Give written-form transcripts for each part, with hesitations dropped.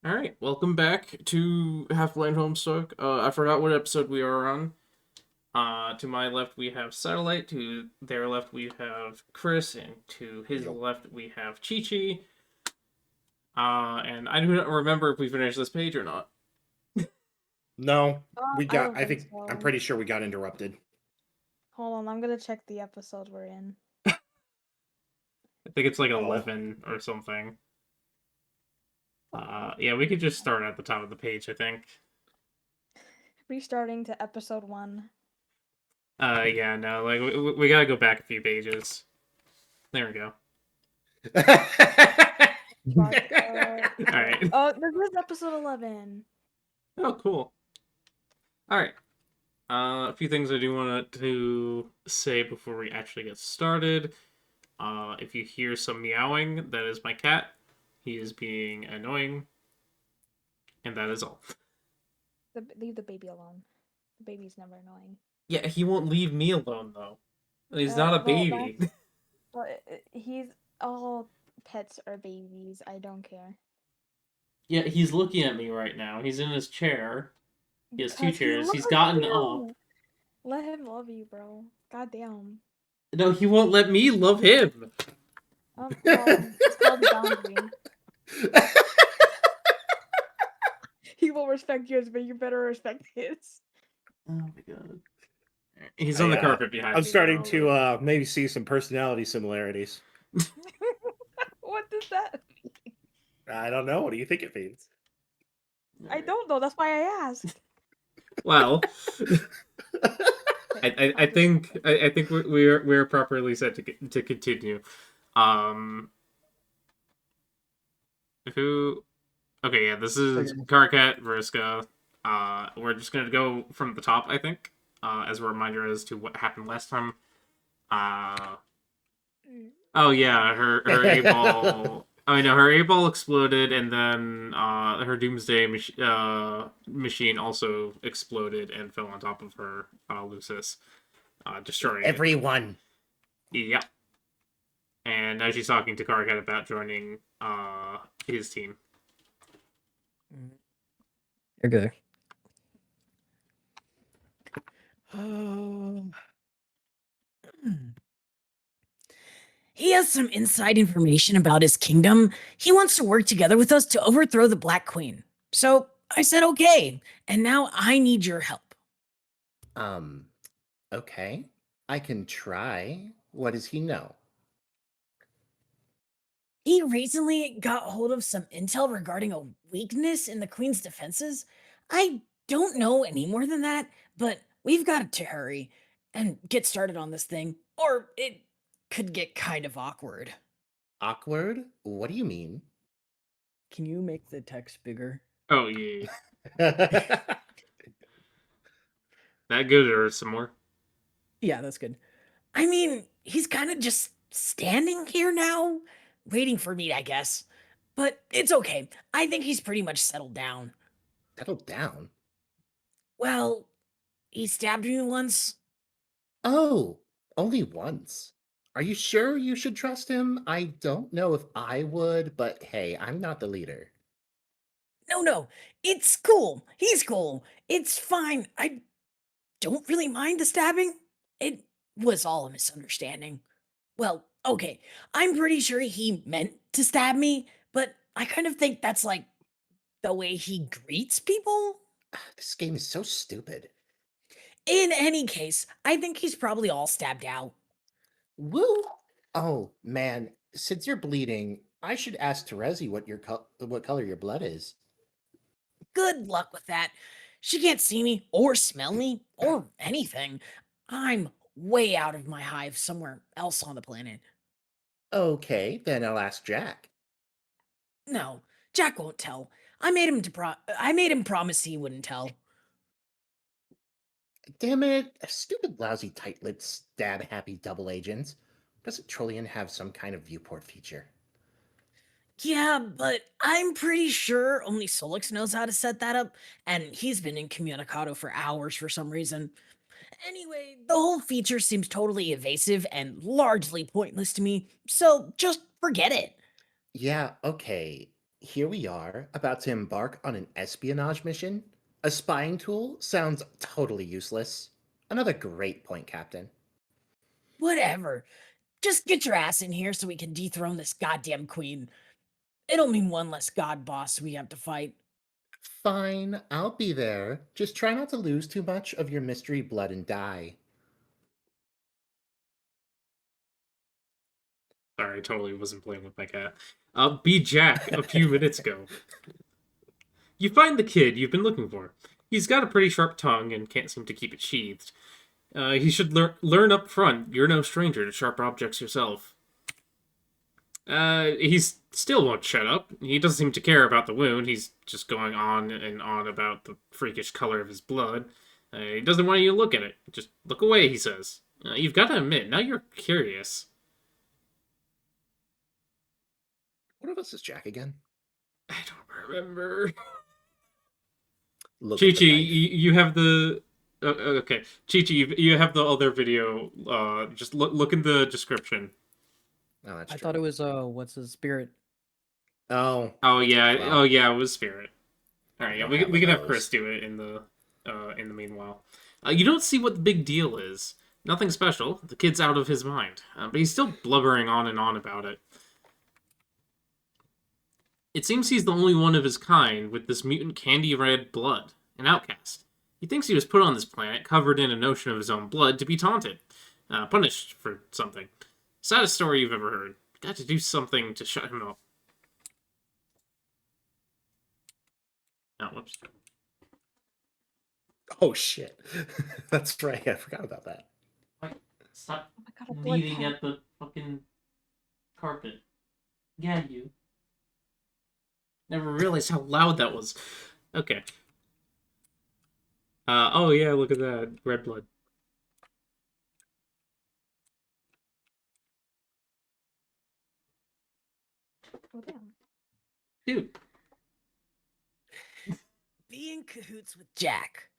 All right, welcome back to Half-Blind Homestuck. I forgot what episode we are on. To my left we have Satellite. To their left we have Chris, and to his Yep. left we have Chichi. And I do not remember if we finished this page or not. No, I don't I think think, so. I'm pretty sure we got interrupted. Hold on, I'm gonna check the episode we're in. I think it's like Oh. 11 or something. Yeah, we could just start at the top of the page, I think. Restarting to episode 1. Yeah, no, like we gotta go back a few pages. There we go. All right. Oh, this is episode 11. Oh, cool. All right. A few things I do want to say before we actually get started. If you hear some meowing, that is my cat. He is being annoying. And that is all. Leave the baby alone. The baby's never annoying. Yeah, he won't leave me alone, though. He's not a baby. He's all pets are babies. I don't care. Yeah, he's looking at me right now. He's in his chair. He has two 'Cause he chairs. He's loves gotten you. up. Let him love you, bro. Goddamn. No, he won't let me love him. Well, it's called boundary. He will respect yours, but you better respect his. Oh my god. He's on the carpet behind me. I'm starting to maybe see some personality similarities. What does that mean? I don't know. What do you think it means? I don't know. That's why I asked. Well, I think we're properly set to continue. Who? Okay, yeah, this is Karkat, Vriska. We're just gonna go from the top, I think, as a reminder as to what happened last time. Oh yeah, her A-ball. I know her A-ball exploded, and then her Doomsday machine also exploded and fell on top of her Lucis, destroying Everyone. Yep. And now she's talking to Karkat about joining his team. Okay. He has some inside information about his kingdom. He wants to work together with us to overthrow the Black Queen. So I said okay, and now I need your help. Okay. I can try. What does he know? He recently got hold of some intel regarding a weakness in the Queen's defenses. I don't know any more than that, but we've got to hurry and get started on this thing, or it could get kind of awkward. Awkward? What do you mean? Can you make the text bigger? Oh yeah. That good or some more? Yeah, that's good. I mean, he's kind of just standing here now, waiting for me, I guess. But it's okay. I think he's pretty much settled down. Settled down? Well, he stabbed me once. Oh, only once. Are you sure you should trust him? I don't know if I would, but hey, I'm not the leader. No, it's cool. He's cool. It's fine. I don't really mind the stabbing. It was all a misunderstanding. Well, okay, I'm pretty sure he meant to stab me, but I kind of think that's like the way he greets people. This game is so stupid. In any case, I think he's probably all stabbed out. Woo! Oh, man, since you're bleeding, I should ask Terezi what color your blood is. Good luck with that. She can't see me or smell me or anything. I'm way out of my hive somewhere else on the planet. Okay, then I'll ask Jack. No, Jack won't tell. I made him promise he wouldn't tell. Damn it, stupid lousy tight-lipped stab-happy double agents. Doesn't Trollian have some kind of viewport feature? Yeah, but I'm pretty sure only Sollux knows how to set that up, and he's been incommunicado for hours for some reason. Anyway, the whole feature seems totally evasive and largely pointless to me, so just forget it. Yeah, okay. here we are, about to embark on an espionage mission. A spying tool sounds totally useless. Another great point, Captain. Whatever. Just get your ass in here so we can dethrone this goddamn queen. It'll mean one less god boss we have to fight. Fine, I'll be there. Just try not to lose too much of your mystery blood and die. Sorry, I totally wasn't playing with my cat. Be Jack a few minutes ago. You find the kid you've been looking for. He's got a pretty sharp tongue and can't seem to keep it sheathed. He should learn up front. You're no stranger to sharp objects yourself. He still won't shut up. He doesn't seem to care about the wound. He's just going on and on about the freakish color of his blood. He doesn't want you to look at it. Just look away, he says. You've got to admit, now you're curious. What of us is Jack again? I don't remember. Look at Chichi, the knife. you have the... okay. Chichi, you have the other video. Just look in the description. Oh, that's I true. thought it was what's his spirit? Oh, Oh yeah, Wow. oh yeah, it was Spirit. All right, yeah, don't we have can have those. Chris do it in the meanwhile. You don't see what the big deal is. Nothing special. The kid's out of his mind, but he's still blubbering on and on about it. It seems he's the only one of his kind with this mutant candy red blood, an outcast. He thinks he was put on this planet, covered in a notion of his own blood, to be taunted, punished for something. Saddest story you've ever heard. Got to do something to shut him up. Oh, whoops. oh shit. That's right. I forgot about that. Stop Oh my god, a blood kneading pact. at the fucking carpet. Yeah, you. Never realized how loud that was. Okay. Oh yeah, look at that. Red blood. Oh, damn. Dude. Be in cahoots with Jack.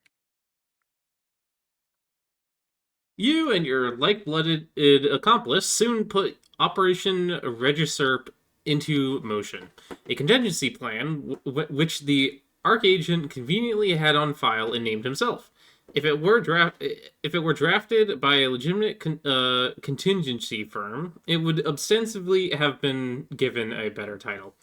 You and your like-blooded accomplice soon put Operation Regisurp into motion, a contingency plan which the Archagent conveniently had on file and named himself. If it were drafted by a legitimate contingency firm, it would ostensibly have been given a better title.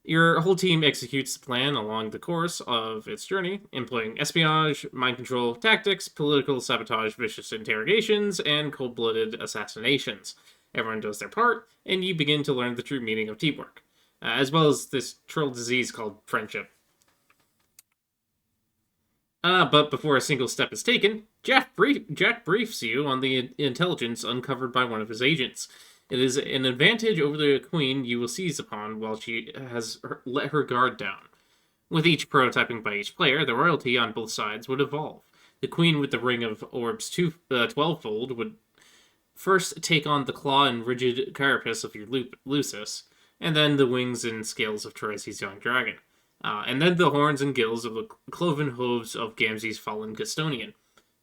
Your whole team executes the plan along the course of its journey, employing espionage, mind control tactics, political sabotage, vicious interrogations, and cold-blooded assassinations. Everyone does their part, and you begin to learn the true meaning of teamwork, as well as this troll disease called friendship. But before a single step is taken, Jack briefs you on the intelligence uncovered by one of his agents. It is an advantage over the queen you will seize upon while she has let her guard down. With each prototyping by each player, the royalty on both sides would evolve. The queen with the ring of orbs 12-fold would first take on the claw and rigid carapace of your Lucis, and then the wings and scales of Teresi's young dragon, and then the horns and gills of the cloven hooves of Gamzee's fallen custodian.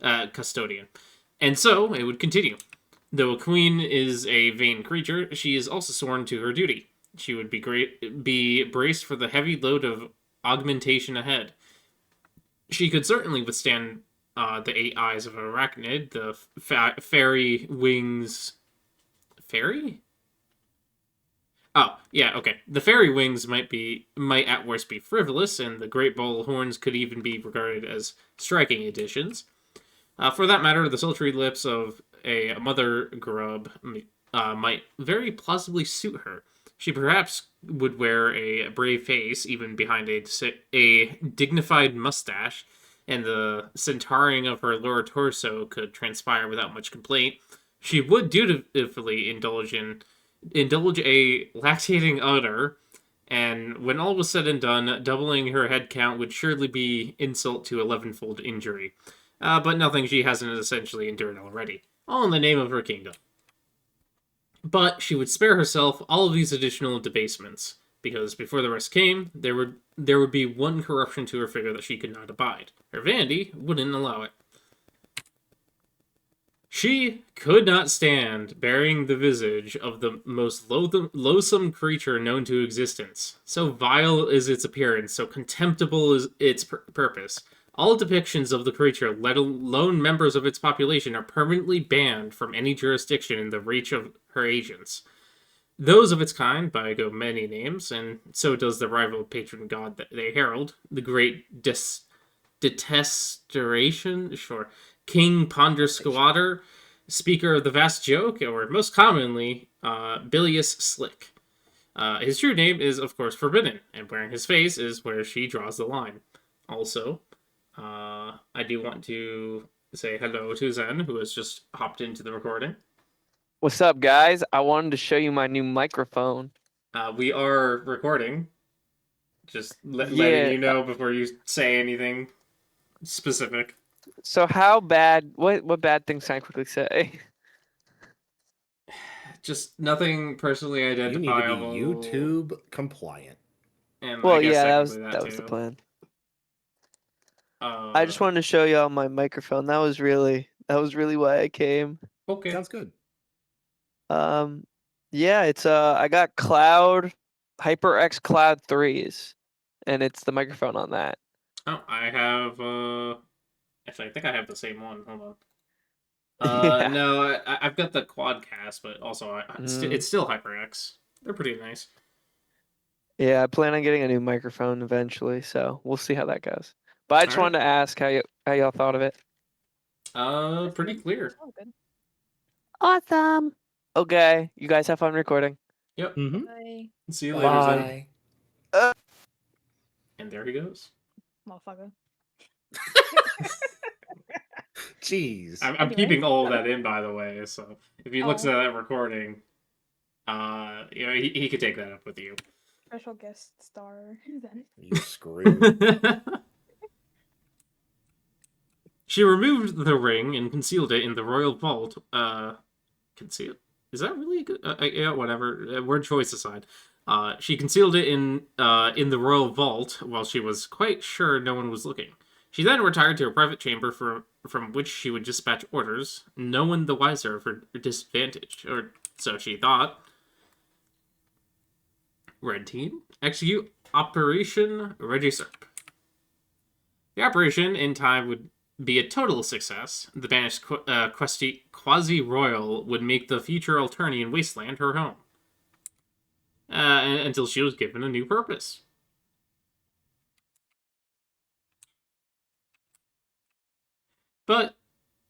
And so it would continue. Though a queen is a vain creature, she is also sworn to her duty. She would be braced for the heavy load of augmentation ahead. She could certainly withstand the 8 eyes of an arachnid, the fairy wings... Fairy? Oh, yeah, okay. The fairy wings might at worst be frivolous, and the great bull horns could even be regarded as striking additions. For that matter, the sultry lips of a mother grub might very plausibly suit her. She perhaps would wear a brave face, even behind a dignified mustache, and the centauring of her lower torso could transpire without much complaint. She would dutifully indulge a lactating udder, and when all was said and done, doubling her head count would surely be insult to 11-fold injury. But nothing she hasn't essentially endured already. All in the name of her kingdom. But she would spare herself all of these additional debasements, because before the rest came, there would be one corruption to her figure that she could not abide. Her vanity wouldn't allow it. She could not stand bearing the visage of the most loathsome creature known to existence. So vile is its appearance, so contemptible is its purpose. All depictions of the creature, let alone members of its population, are permanently banned from any jurisdiction in the reach of her agents. Those of its kind go many names, and so does the rival patron god that they herald, the great detestation, sure, King Ponder Squatter, speaker of the vast joke, or most commonly, Bilious Slick. His true name is, of course, forbidden, and wearing his face is where she draws the line. Also, I do want to say hello to Zen, who has just hopped into the recording. What's up, guys? I wanted to show you my new microphone. We are recording. Just letting you know before you say anything specific. So how bad? What bad things can I quickly say? Just nothing personally You identifiable. need to be YouTube compliant. And Well, I guess yeah, technically that was the too. plan. I just wanted to show y'all my microphone. That was really why I came. Okay. Sounds good. Yeah, it's I got HyperX Cloud 3s, and it's the microphone on that. Oh, I have actually I think I have the same one. Hold on. Yeah. No, I've got the Quadcast, but also it's still HyperX. They're pretty nice. Yeah, I plan on getting a new microphone eventually, so we'll see how that goes. But I just Alright. wanted to ask how y'all thought of it. Pretty clear. Oh, good. Awesome. Okay, you guys have fun recording. Yep. Mm-hmm. Bye, See you later, Bye. Zen. And there he goes. motherfucker. Jeez. I'm Anyway. keeping all of that in, by the way. So if he looks Oh. at that recording, he could take that up with you. Special guest star. Then. You screwed. She removed the ring and concealed it in the royal vault. Concealed? Is that really a good? Yeah, whatever. Word choice aside, she concealed it in the royal vault while she was quite sure no one was looking. She then retired to a private chamber from which she would dispatch orders, no one the wiser of her disadvantage, or so she thought. Red team, execute Operation Regisurp. The operation, in time, would be a total success. The banished quasi-royal would make the future Alternian wasteland her home. Until she was given a new purpose. But,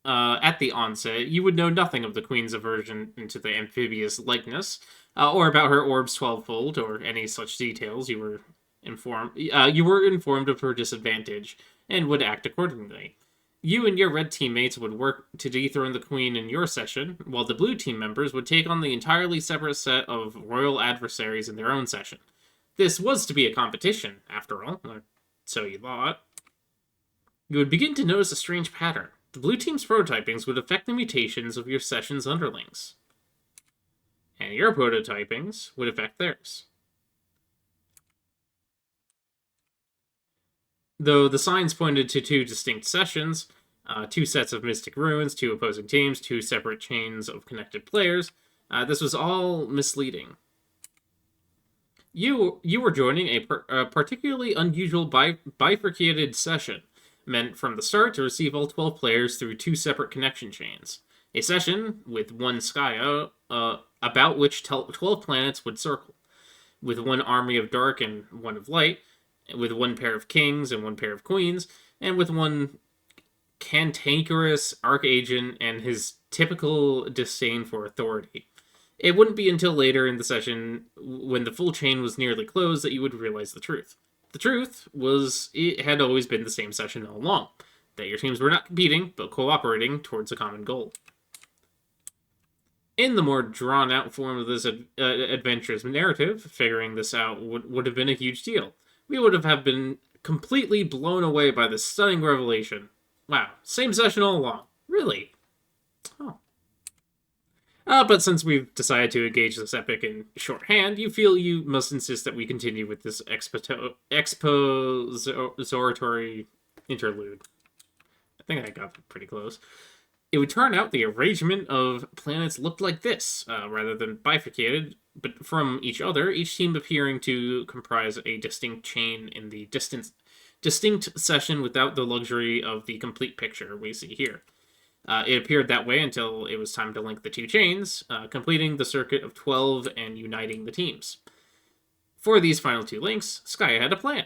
at the onset, you would know nothing of the Queen's aversion into the amphibious likeness, or about her orb's 12-fold, or any such details. You were informed of her disadvantage, and would act accordingly. You and your red teammates would work to dethrone the Queen in your session, while the blue team members would take on the entirely separate set of royal adversaries in their own session. This was to be a competition, after all, or so you thought. You would begin to notice a strange pattern. The blue team's prototypings would affect the mutations of your session's underlings. And your prototypings would affect theirs. Though the signs pointed to two distinct sessions, two sets of mystic ruins, two opposing teams, two separate chains of connected players, this was all misleading. You were joining a particularly unusual bifurcated session, meant from the start to receive all 12 players through two separate connection chains. A session with one Skya, about which 12 planets would circle, with one army of dark and one of light, with one pair of kings and one pair of queens, and with one cantankerous archagent and his typical disdain for authority. It wouldn't be until later in the session, when the full chain was nearly closed, that you would realize the truth. The truth was, it had always been the same session all along, that your teams were not competing, but cooperating towards a common goal. In the more drawn-out form of this adventurous narrative, figuring this out would have been a huge deal. We would have been completely blown away by this stunning revelation. Wow, same session all along. Really? Oh. But since we've decided to engage this epic in shorthand, you feel you must insist that we continue with this expository interlude. I think I got pretty close. it would turn out the arrangement of planets looked like this, rather than bifurcated, but from each other, each team appearing to comprise a distinct chain in the distinct session without the luxury of the complete picture we see here. It appeared that way until it was time to link the two chains, completing the circuit of 12 and uniting the teams. For these final two links, Skya had a plan,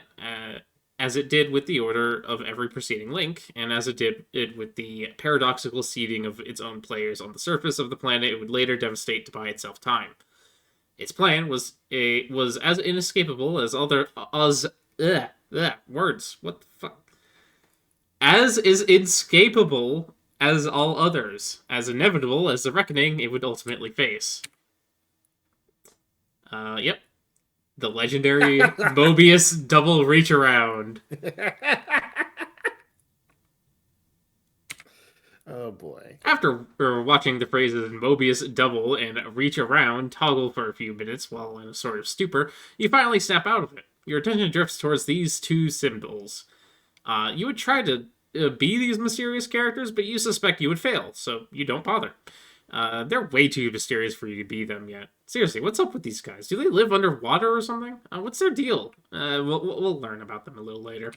as it did with the order of every preceding link, and as it did with the paradoxical seeding of its own players on the surface of the planet it would later devastate to buy itself time. Its plan was as inescapable as words. What the fuck? As is inescapable as all others, as inevitable as the reckoning it would ultimately face. Yep. The legendary Mobius double reach around. Oh boy. After watching the phrases Mobius double and reach around toggle for a few minutes while in a sort of stupor, you finally snap out of it. Your attention drifts towards these two symbols. You would try to be these mysterious characters, but you suspect you would fail, so you don't bother. They're way too mysterious for you to be them yet. Seriously, what's up with these guys? Do they live underwater or something? What's their deal? We'll learn about them a little later.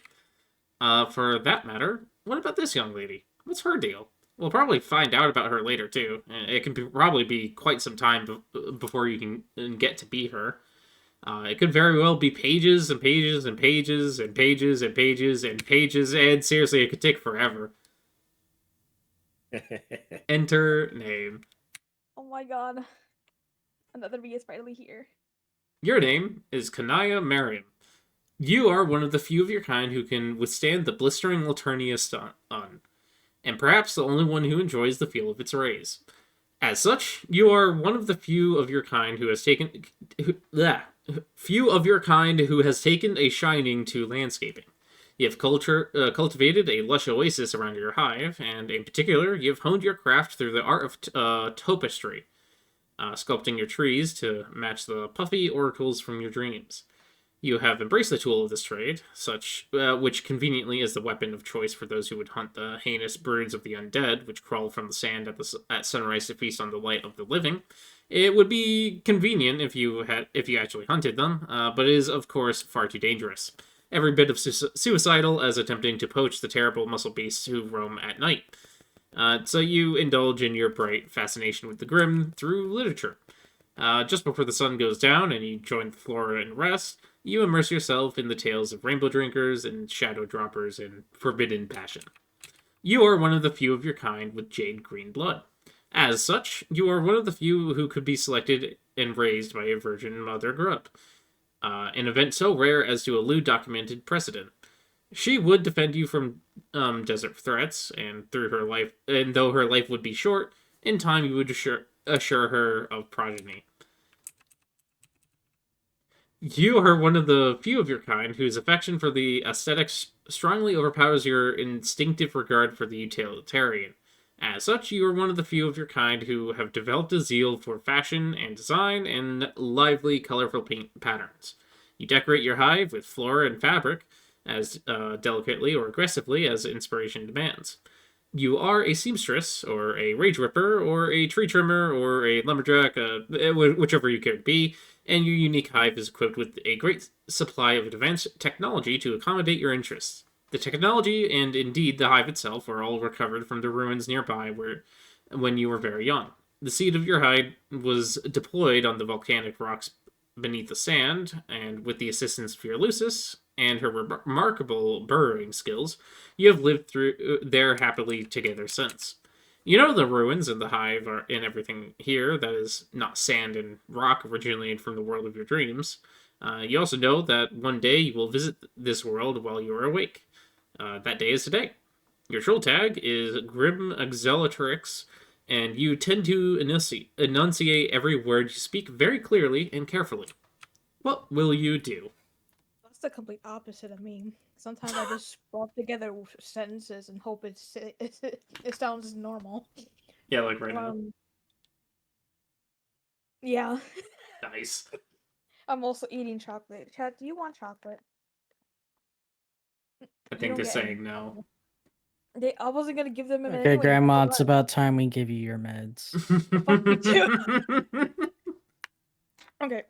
For that matter, what about this young lady? What's her deal? We'll probably find out about her later, too. It can probably be quite some time before you can get to be her. It could very well be pages and pages and pages and pages and pages and pages, and seriously, it could take forever. Enter name. Oh my god. Another V is finally here. Your name is Kanaya Maryem. You are one of the few of your kind who can withstand the blistering Laternia sun, and perhaps the only one who enjoys the feel of its rays. As such, you are one of the few of your kind who has taken a shining to landscaping. You have cultivated a lush oasis around your hive, and in particular, you have honed your craft through the art of topistry, sculpting your trees to match the puffy oracles from your dreams. You have embraced the tool of this trade, which conveniently is the weapon of choice for those who would hunt the heinous broods of the undead, which crawl from the sand at sunrise to feast on the light of the living. It would be convenient if you actually hunted them, but it is, of course, far too dangerous. Every bit of suicidal as attempting to poach the terrible muscle beasts who roam at night. So you indulge in your bright fascination with the grim through literature. Just before the sun goes down and you join the flora and rest, you immerse yourself in the tales of rainbow drinkers and shadow droppers and forbidden passion. You are one of the few of your kind with jade green blood. As such, you are one of the few who could be selected and raised by a virgin mother grub. An event so rare as to elude documented precedent. She would defend you from desert threats, and though her life would be short, in time you would assure her of progeny. You are one of the few of your kind whose affection for the aesthetics strongly overpowers your instinctive regard for the utilitarian. As such, you are one of the few of your kind who have developed a zeal for fashion and design and lively, colorful paint patterns. You decorate your hive with flora and fabric as delicately or aggressively as inspiration demands. You are a seamstress, or a rage ripper, or a tree trimmer, or a lumberjack, whichever you care to be, and your unique hive is equipped with a great supply of advanced technology to accommodate your interests. The technology, and indeed the hive itself, are all recovered from the ruins nearby when you were very young. The seed of your hive was deployed on the volcanic rocks beneath the sand, and with the assistance of your Lucis and her remarkable burrowing skills, you have lived through there happily together since. You know the ruins and the hive are in everything here that is not sand and rock originated from the world of your dreams. You also know that one day you will visit this world while you are awake. That day is today. Your troll tag is Grim Exelatrix, and you tend to enunciate every word you speak very clearly and carefully. What will you do? That's the complete opposite of me. Sometimes I just rub together sentences and hope it sounds normal. Yeah, like right now. Yeah. Nice. I'm also eating chocolate. Chat, do you want chocolate? I think they're saying no. I wasn't gonna give them a minute Okay, anyway. Grandma, it's about time we give you your meds. Fuck me too. Okay.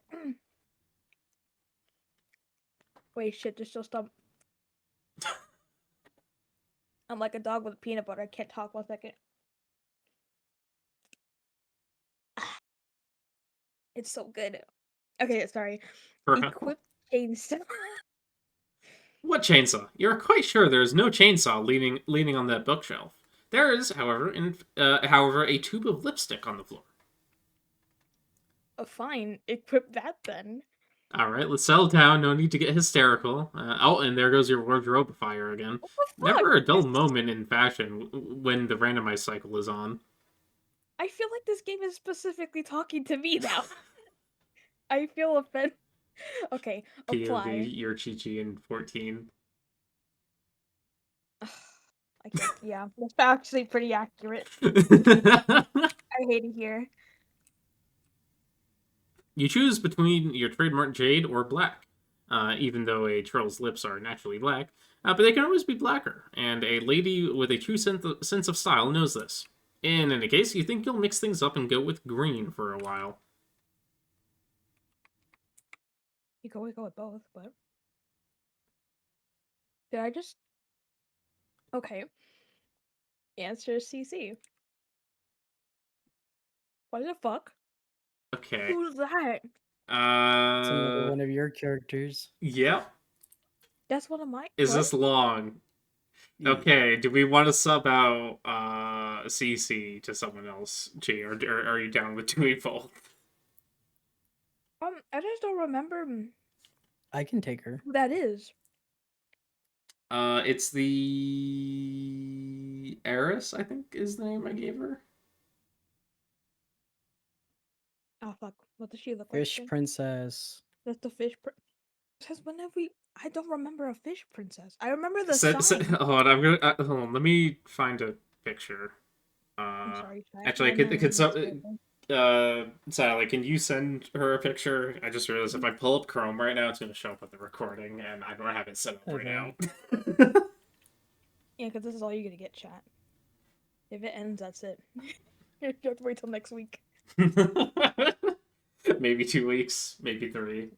Wait, shit, just still stop. I'm like a dog with peanut butter. I can't talk 1 second. It's so good. Okay, sorry. Equip chainsaw. What chainsaw? You're quite sure there is no chainsaw leaning on that bookshelf. There is, however, a tube of lipstick on the floor. Oh, fine. Equip that then. All right, let's settle down. No need to get hysterical. And there goes your wardrobe fire again. What the fuck? Never a dull moment in fashion when the randomized cycle is on. I feel like this game is specifically talking to me now. I feel offended. Okay, POV, apply. you're Chichi in 14. I can't. Yeah, that's actually pretty accurate. I hate it here. You choose between your trademark Jade or black, even though a troll's lips are naturally black, but they can always be blacker, and a lady with a true sense of style knows this. In any case, you think you'll mix things up and go with green for a while. We go with both, but did I just? Okay. Answer is CC. What the fuck? Okay. Who's that? It's another one of your characters. Yep. That's one of my. Is what? this long? Okay, do we want to sub out CC to someone else, Chi, or are you down with doing both? I just don't remember I can take her. who that is. It's the Eris, I think is the name I gave her. Oh fuck! What does she look Fish like? princess. That's the fish. Says when have we? I don't remember a fish princess. I remember the sign. Hold on, I'm gonna hold on. Let me find a picture. I'm sorry, chat. Actually, My memory is terrible. Sally, can you send her a picture? I just realized if I pull up Chrome right now, it's gonna show up on the recording, and I don't have it set up right now. Yeah, because this is all you're gonna get, chat. If it ends, that's it. You have to wait till next week. Maybe 2 weeks, maybe 3.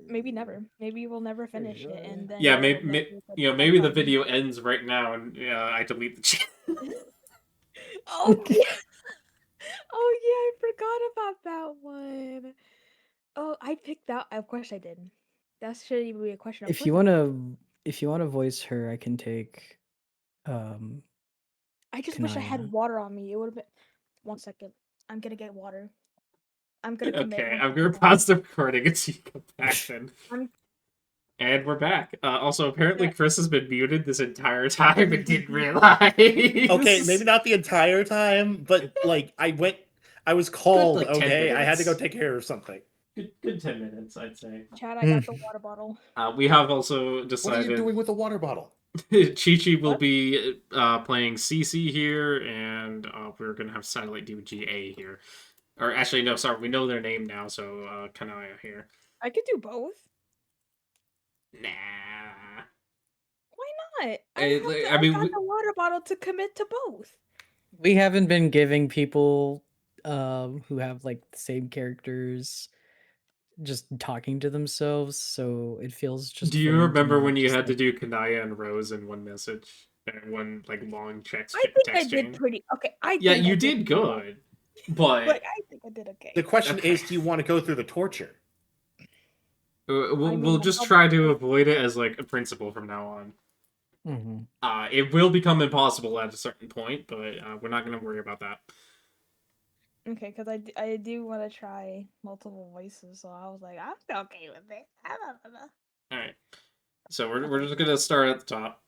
Maybe never. Maybe we'll never finish it, and then Yeah, you'll maybe the video ends right now, and I delete the chat. Oh yeah. Oh yeah, I forgot about that one. Oh, I picked that. Of course I did. That shouldn't even be a question. Of If course you I wanna, did. if you wanna voice her, I can take. I just wish I Kanaya. had water on me. It would have been. 1 second. I'm gonna get water. I'm gonna commit. Okay, 1 I'm gonna second. pause the recording until you come back then. I'm- And we're back. Also, apparently Yeah. Chris has been muted this entire time and didn't realize. Okay, maybe not the entire time, but like I was called. like, 10 okay, I had to go minutes. take care of something. Good 10 minutes, I'd say. Chad, I got the water bottle. We have also What are decided you doing with a water bottle? Chichi will What? be playing CC here, and we're gonna have Satellite do GA here. Or actually, no, sorry, we know their name now, so Kanaya here. I could do both. Nah. Why not? I I mean, got the water bottle to commit to both. We haven't been giving people who have like the same characters just talking to themselves, so it feels just. Do you fair to remember not when you just, had to like- do Kanaya and Rose in one message? One like long text I think I text did chain? pretty okay. Yeah, think I you did pretty well. good. But Like I think I did okay. The question Okay. is, do you want to go through the torture? we'll just try to avoid it as like a principle from now on. Mhm. It will become impossible at a certain point, but we're not going to worry about that. Okay, because I do want to try multiple voices, so I was like, I'm okay with it. All right. So we're just going to start at the top.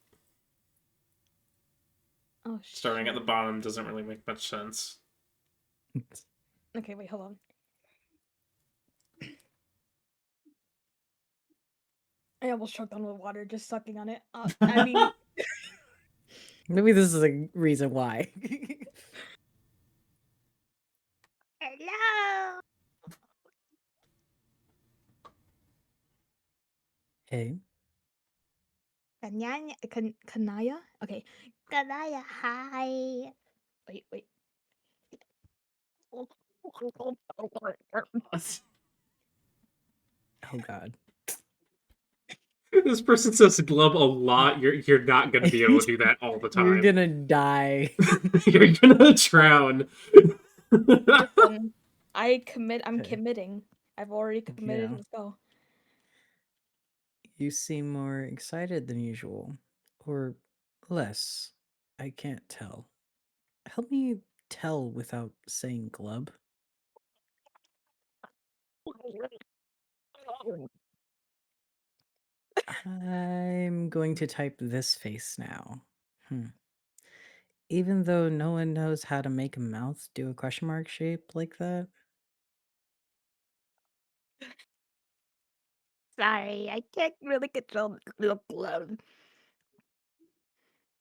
Oh, Starting at the shit. bottom doesn't really make much sense. Okay, wait, hold on. I almost choked on the water just sucking on it. I mean, Maybe this is a reason why. hello. Hey. Kanaya? Okay. Kanaya, hi. Wait. Oh god. This person says glub a lot. You're not gonna be able to do that all the You're time. gonna die. You're gonna drown. Listen, I'm Okay. committing. I've already committed. Yeah. Let's go. You seem more excited than usual. Or less. I can't tell. Help me tell without saying glub. I'm going to type this face now. Even though no one knows how to make a mouth do a question mark shape like that. Sorry, I can't really control the glove.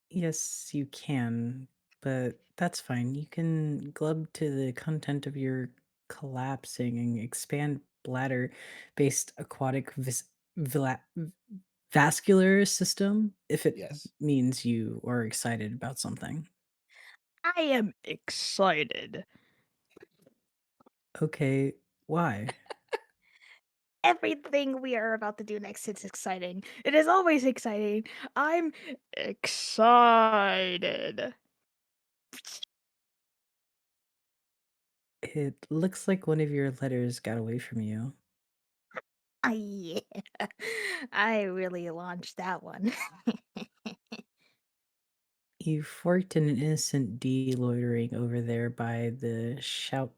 Yes, you can, but that's fine. You can glub to the content of your collapsing and expand bladder based aquatic vascular system if it Yes. means you are excited about something. I am excited. Okay, why? Everything we are about to do next is exciting. It is always exciting. I'm excited. It looks like one of your letters got away from you. Yeah. I really launched that one. You forked an innocent D loitering over there by the shout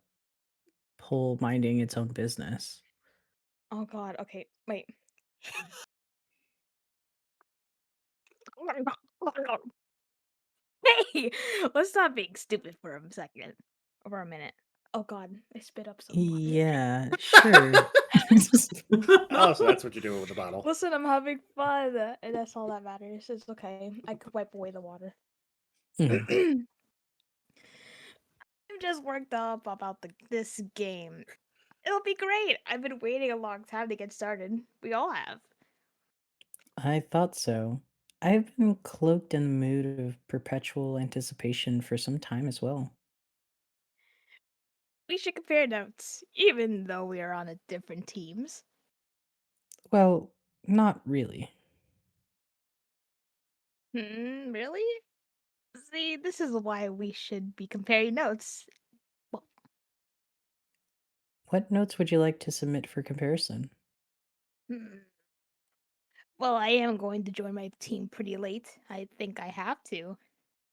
pole minding its own business. Oh god, okay, wait. Hey! Let's stop being stupid for a second. For a minute. Oh god, I spit up some water. Yeah, sure. Oh, so that's what you're doing with the bottle. Listen, I'm having fun, and that's all that matters. It's okay. I could wipe away the water. Mhm. I'm just worked up about this game. It'll be great. I've been waiting a long time to get started. We all have. I thought so. I've been cloaked in the mood of perpetual anticipation for some time as well. We should compare notes, even though we are on a different teams. Well, not really. Really? See, this is why we should be comparing notes. Well, What notes would you like to submit for comparison? hmm. Well, I am going to join my team pretty late. I think I have to.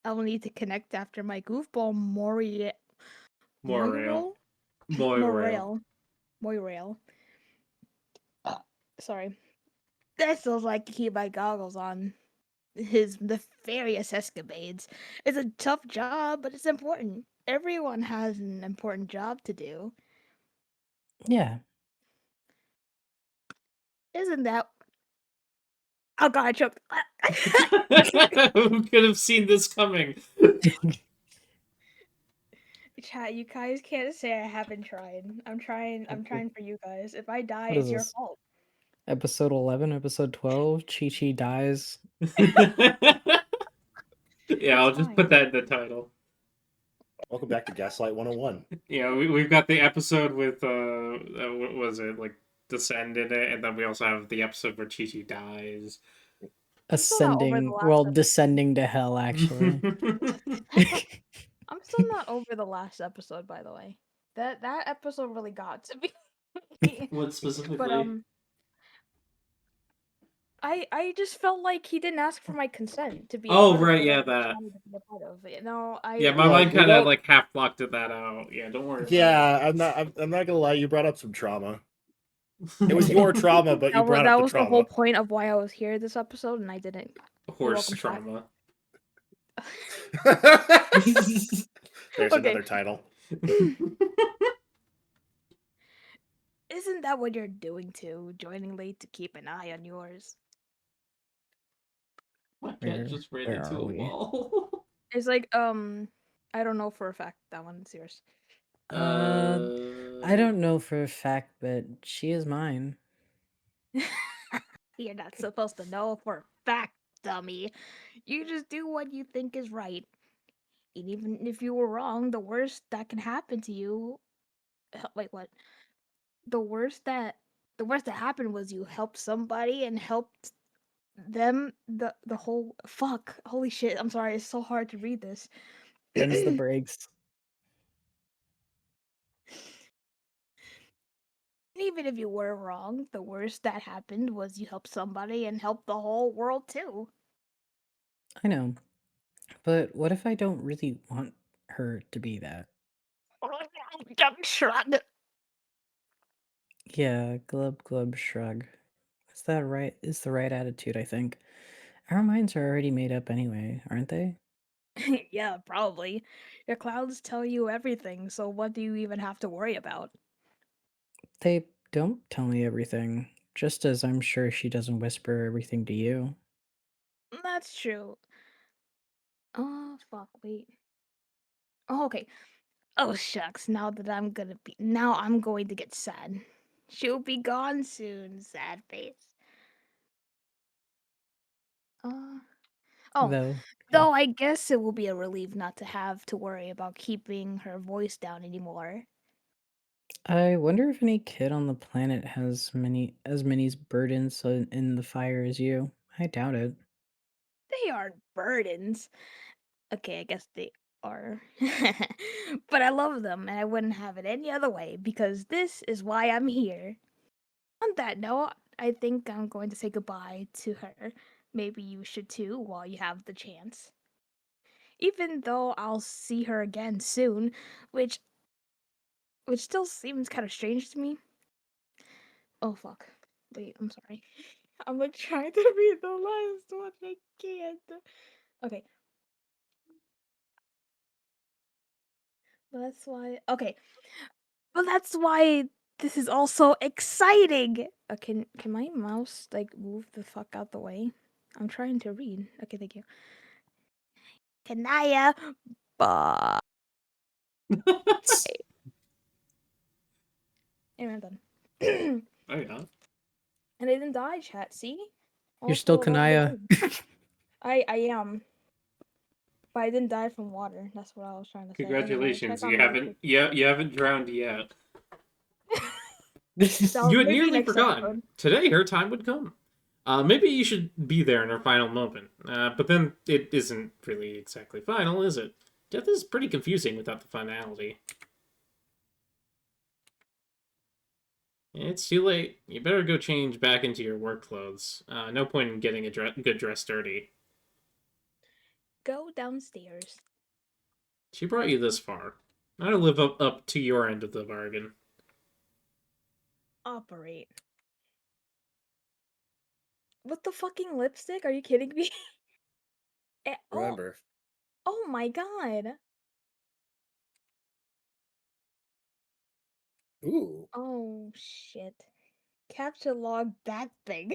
I'll need to connect after my goofball Moirail. Moirail? Moirail. Moirail. Sorry. That feels like to keep my goggles on his nefarious escapades. It's a tough job, but it's important. Everyone has an important job to do. Yeah. Isn't that... Oh god, I choked. Who could have seen this coming? Chat, you guys can't say I haven't tried. I'm trying for you guys. If I die, What is it's your this? fault. Episode 11, episode 12, Chichi dies. Yeah, I'll just put that in the title. Welcome back to Gaslight 101. Yeah, we've got the episode with what was it, like Descend in it, and then we also have the episode where Chichi dies. I'm still not over the Ascending, last well, episode. descending to hell, actually. I'm still not over the last episode, by the way. That episode really got to me. What specifically? But I just felt like he didn't ask for my consent to be a Oh, part of right, what yeah, I that. wanted to be a part of. You know, Yeah, my Well, mind we kind of don't- like half blocked that out. Yeah, don't worry. Yeah, I'm not gonna lie. You brought up some trauma. It was your trauma, but you brought that up the was the whole trauma. point of why I was here this episode, and I didn't. Horse welcome back. trauma. There's Okay. another title. Isn't that what you're doing too? Joining late to keep an eye on yours. My cat just ran into a wall. It's like I don't know for a fact that one's yours. I don't know for a fact, but she is mine. You're not supposed to know for a fact. dummy. You just do what you think is right. And even if you were wrong, the worst that can happen to you. Wait, what? The worst that happened was you helped somebody and helped them. The whole fuck. Holy shit! I'm sorry. It's so hard to read this. Them's the breaks. Even if you were wrong, the worst that happened was you helped somebody and helped the whole world too. I know. But what if I don't really want her to be that? Shrug. Yeah, glub glub shrug. Is that right? Is the right attitude, I think. Our minds are already made up anyway, aren't they? Yeah, probably. Your clouds tell you everything, so what do you even have to worry about? They don't tell me everything, just as I'm sure she doesn't whisper everything to you. That's true. Oh, fuck, wait. Oh, okay. Oh, shucks, now I'm going to get sad. She'll be gone soon, sad face. Uh, oh, Though, yeah. though I guess it will be a relief not to have to worry about keeping her voice down anymore. I wonder if any kid on the planet has many burdens in the fire as you. I doubt it. They aren't burdens. Okay, I guess they are. But I love them, and I wouldn't have it any other way, because this is why I'm here. On that note, I think I'm going to say goodbye to her. Maybe you should too, while you have the chance. Even though I'll see her again soon, which still seems kind of strange to me. Oh fuck. Wait, I'm sorry. I'm like trying to read the last one. I can't. Okay. That's why. Okay. But that's why this is also exciting. Can my mouse like move the fuck out the way? I'm trying to read. Okay, thank you. Kanaya. Bye. Anyway, I'm done. Oh yeah. And I didn't die, chat. See? You're still Also, love the Kanaya. game. I am, but I didn't die from water. That's what I was trying to say. Anyway, Congratulations. check on You me. haven't you haven't drowned yet. So You had maybe nearly next forgotten. episode. Today her time would come. Maybe you should be there in her final moment. But then it isn't really exactly final, is it? Death is pretty confusing without the finality. It's too late. You better go change back into your work clothes. No point in getting a good dress dirty. Go downstairs. She brought you this far. Now to live up to your end of the bargain. Operate. What the fucking lipstick? Are you kidding me? Oh, Remember, oh my god. ooh, Oh shit. Capture log that thing.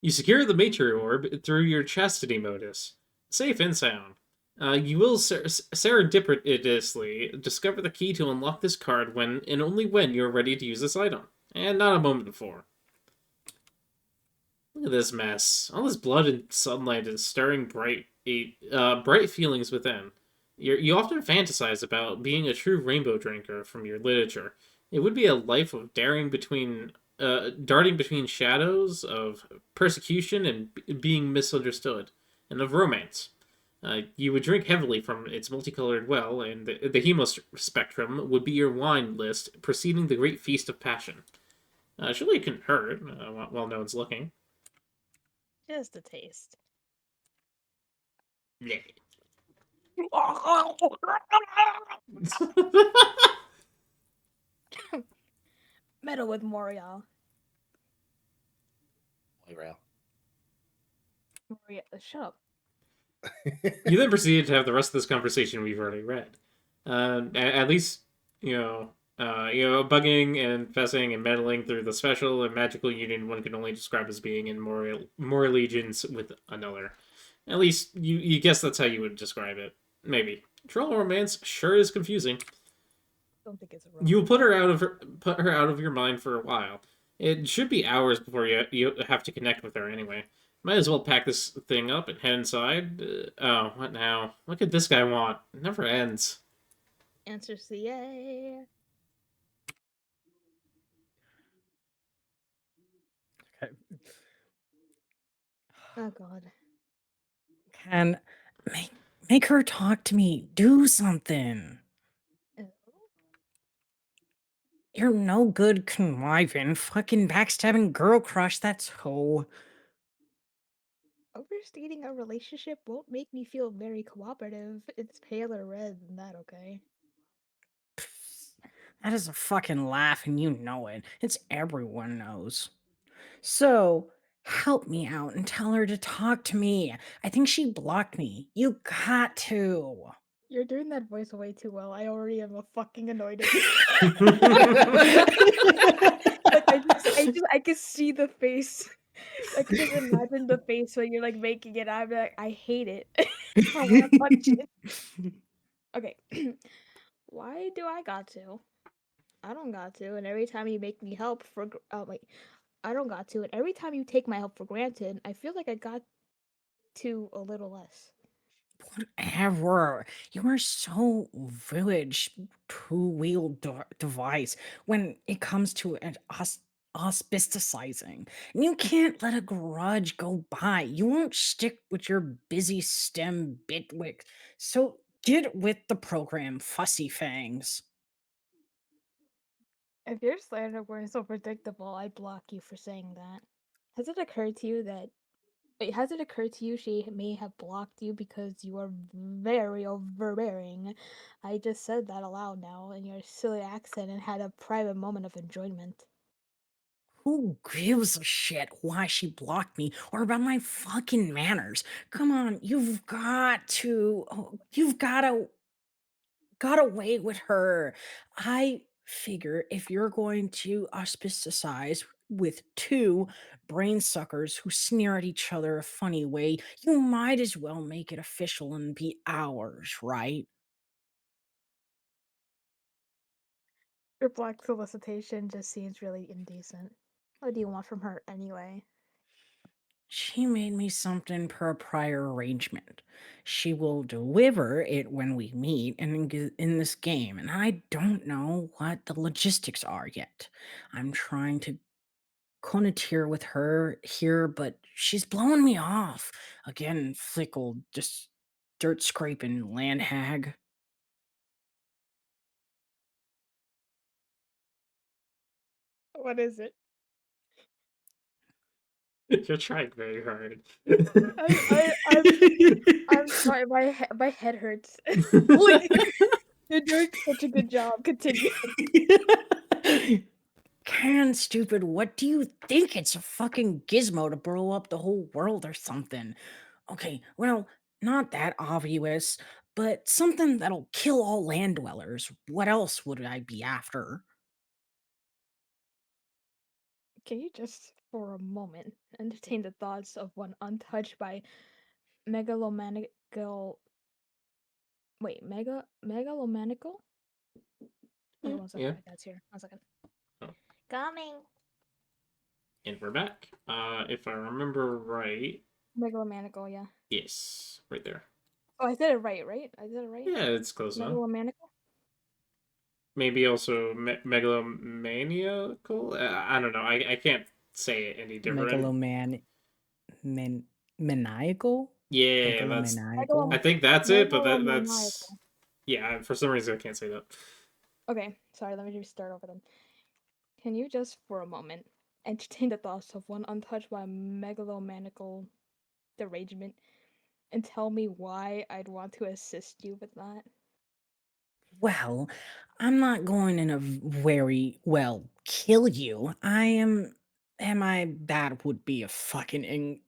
You secure the Matriarch Orb through your chastity modus. Safe and sound. You will serendipitously discover the key to unlock this card when and only when you're ready to use this item, and not a moment before. Look at this mess. All this blood and sunlight is stirring bright feelings within. You often fantasize about being a true rainbow drinker from your literature. It would be a life of darting between shadows, of persecution and being misunderstood, and of romance. You would drink heavily from its multicolored well, and the hemo spectrum would be your wine list preceding the great feast of passion. Surely it couldn't hurt while no one's looking. Just a taste. Yeah. Metal with Morial. Moira. Shut up. You then proceeded to have the rest of this conversation we've already read. At least, bugging and fessing and meddling through the special and magical union one can only describe as being in more allegiance with another. At least you guess that's how you would describe it. Maybe. Troll romance sure is confusing. Don't think it's a You will romance. put her out of your mind for a while. It should be hours before you have to connect with her anyway. Might as well pack this thing up and head inside. Oh, what now? What could this guy want? It never ends. Answer CA. Okay. Oh god. Can make her talk to me. Do something. Oh. You're no good conniving, fucking backstabbing girl crush. That's hoe. Overstating a relationship won't make me feel very cooperative. It's paler red than that, okay? That is a fucking laugh, and you know it. It's everyone knows. So, help me out and tell her to talk to me. I think she blocked me. You got to. You're doing that voice way too well. I already am a fucking annoyed at Like I can see the face. I can just imagine the face when you're like making it. I'm like, I hate it. I wanna punch it. Okay. Why do I got to? I don't got to, and every time you make me help for like I don't got to, and every time you take my help for granted, I feel like I got to a little less. Whatever. You are so village two-wheel device when it comes to an auspicizing. And you can't let a grudge go by. You won't stick with your busy STEM bitwick. So get with the program, fussy fangs. If your slander weren't so predictable, I'd block you for saying that. Has it occurred to you that Wait, has it occurred to you she may have blocked you because you are very overbearing? I just said that aloud now in your silly accent and had a private moment of enjoyment. Who gives a shit why she blocked me or about my fucking manners? Come on, you've got away with her. I figure if you're going to auspicize with two brain suckers who sneer at each other a funny way, you might as well make it official and be ours, right? Your black solicitation just seems really indecent. What do you want from her anyway? She made me something per a prior arrangement. She will deliver it when we meet and in this game, and I don't know what the logistics are yet. I'm trying to connoisseur with her here, but she's blowing me off. Again, fickle, just dirt scraping land hag. What is it? You're trying very hard. I'm sorry, my head hurts. You're doing such a good job. Continue. Karen, stupid, what do you think? It's a fucking gizmo to blow up the whole world or something. Okay, well, not that obvious, but something that'll kill all land dwellers. What else would I be after? Can you just, for a moment, entertain the thoughts of one untouched by megalomaniacal. Wait, megalomaniacal? Wait, one second. Yeah. My dad's here. 1 second. Oh. Coming. And we're back. If I remember right, Megalomaniacal, yeah. yes, right there. Oh, I said it right, right? I said it right? Yeah, it's close enough. Megalomaniacal? Maybe also megalomaniacal. I don't know. I can't say it any different. Maniacal? Yeah, that's. Megalomaniacal? I think that's it, but that's. Megalomaniacal. Yeah, for some reason I can't say that. Okay, sorry, let me just start over then. Can you just, for a moment, entertain the thoughts of one untouched by megalomaniacal derangement and tell me why I'd want to assist you with that? Well, I'm not going in a very well kill you. That would be a fucking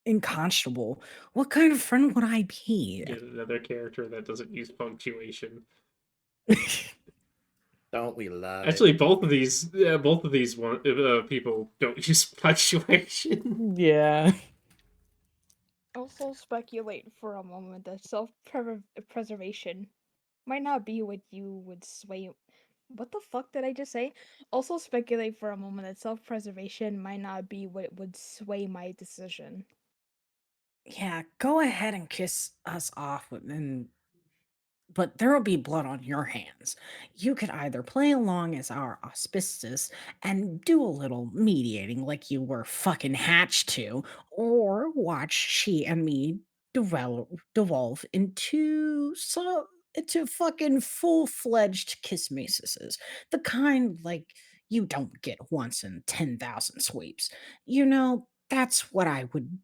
inconstable. What kind of friend would I be? Get another character that doesn't use punctuation. Don't we love Actually, it? both of these people don't use punctuation. Yeah. Also, speculate for a moment that self-preservation might not be what you would sway. What the fuck did I just say? Also, speculate for a moment that self-preservation might not be what would sway my decision. Yeah, go ahead and kiss us off but there will be blood on your hands. You could either play along as our auspicious and do a little mediating like you were fucking hatched to, or watch she and me devolve into fucking full-fledged kismeses. The kind like you don't get once in 10,000 sweeps. That's what I would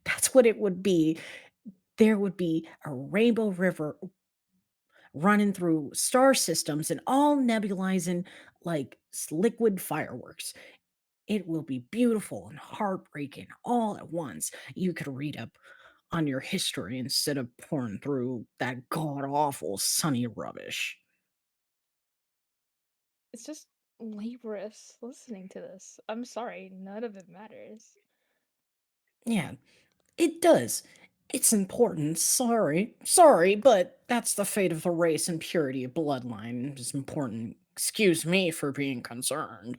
that's what it would be. There would be a rainbow river running through star systems and all nebulizing like liquid fireworks. It will be beautiful and heartbreaking all at once. You could read up on your history instead of pouring through that god awful sunny rubbish. It's just laborious listening to this. I'm sorry, none of it matters. Yeah, it does. It's important. Sorry, but that's the fate of the race and purity of bloodline is important. Excuse me for being concerned.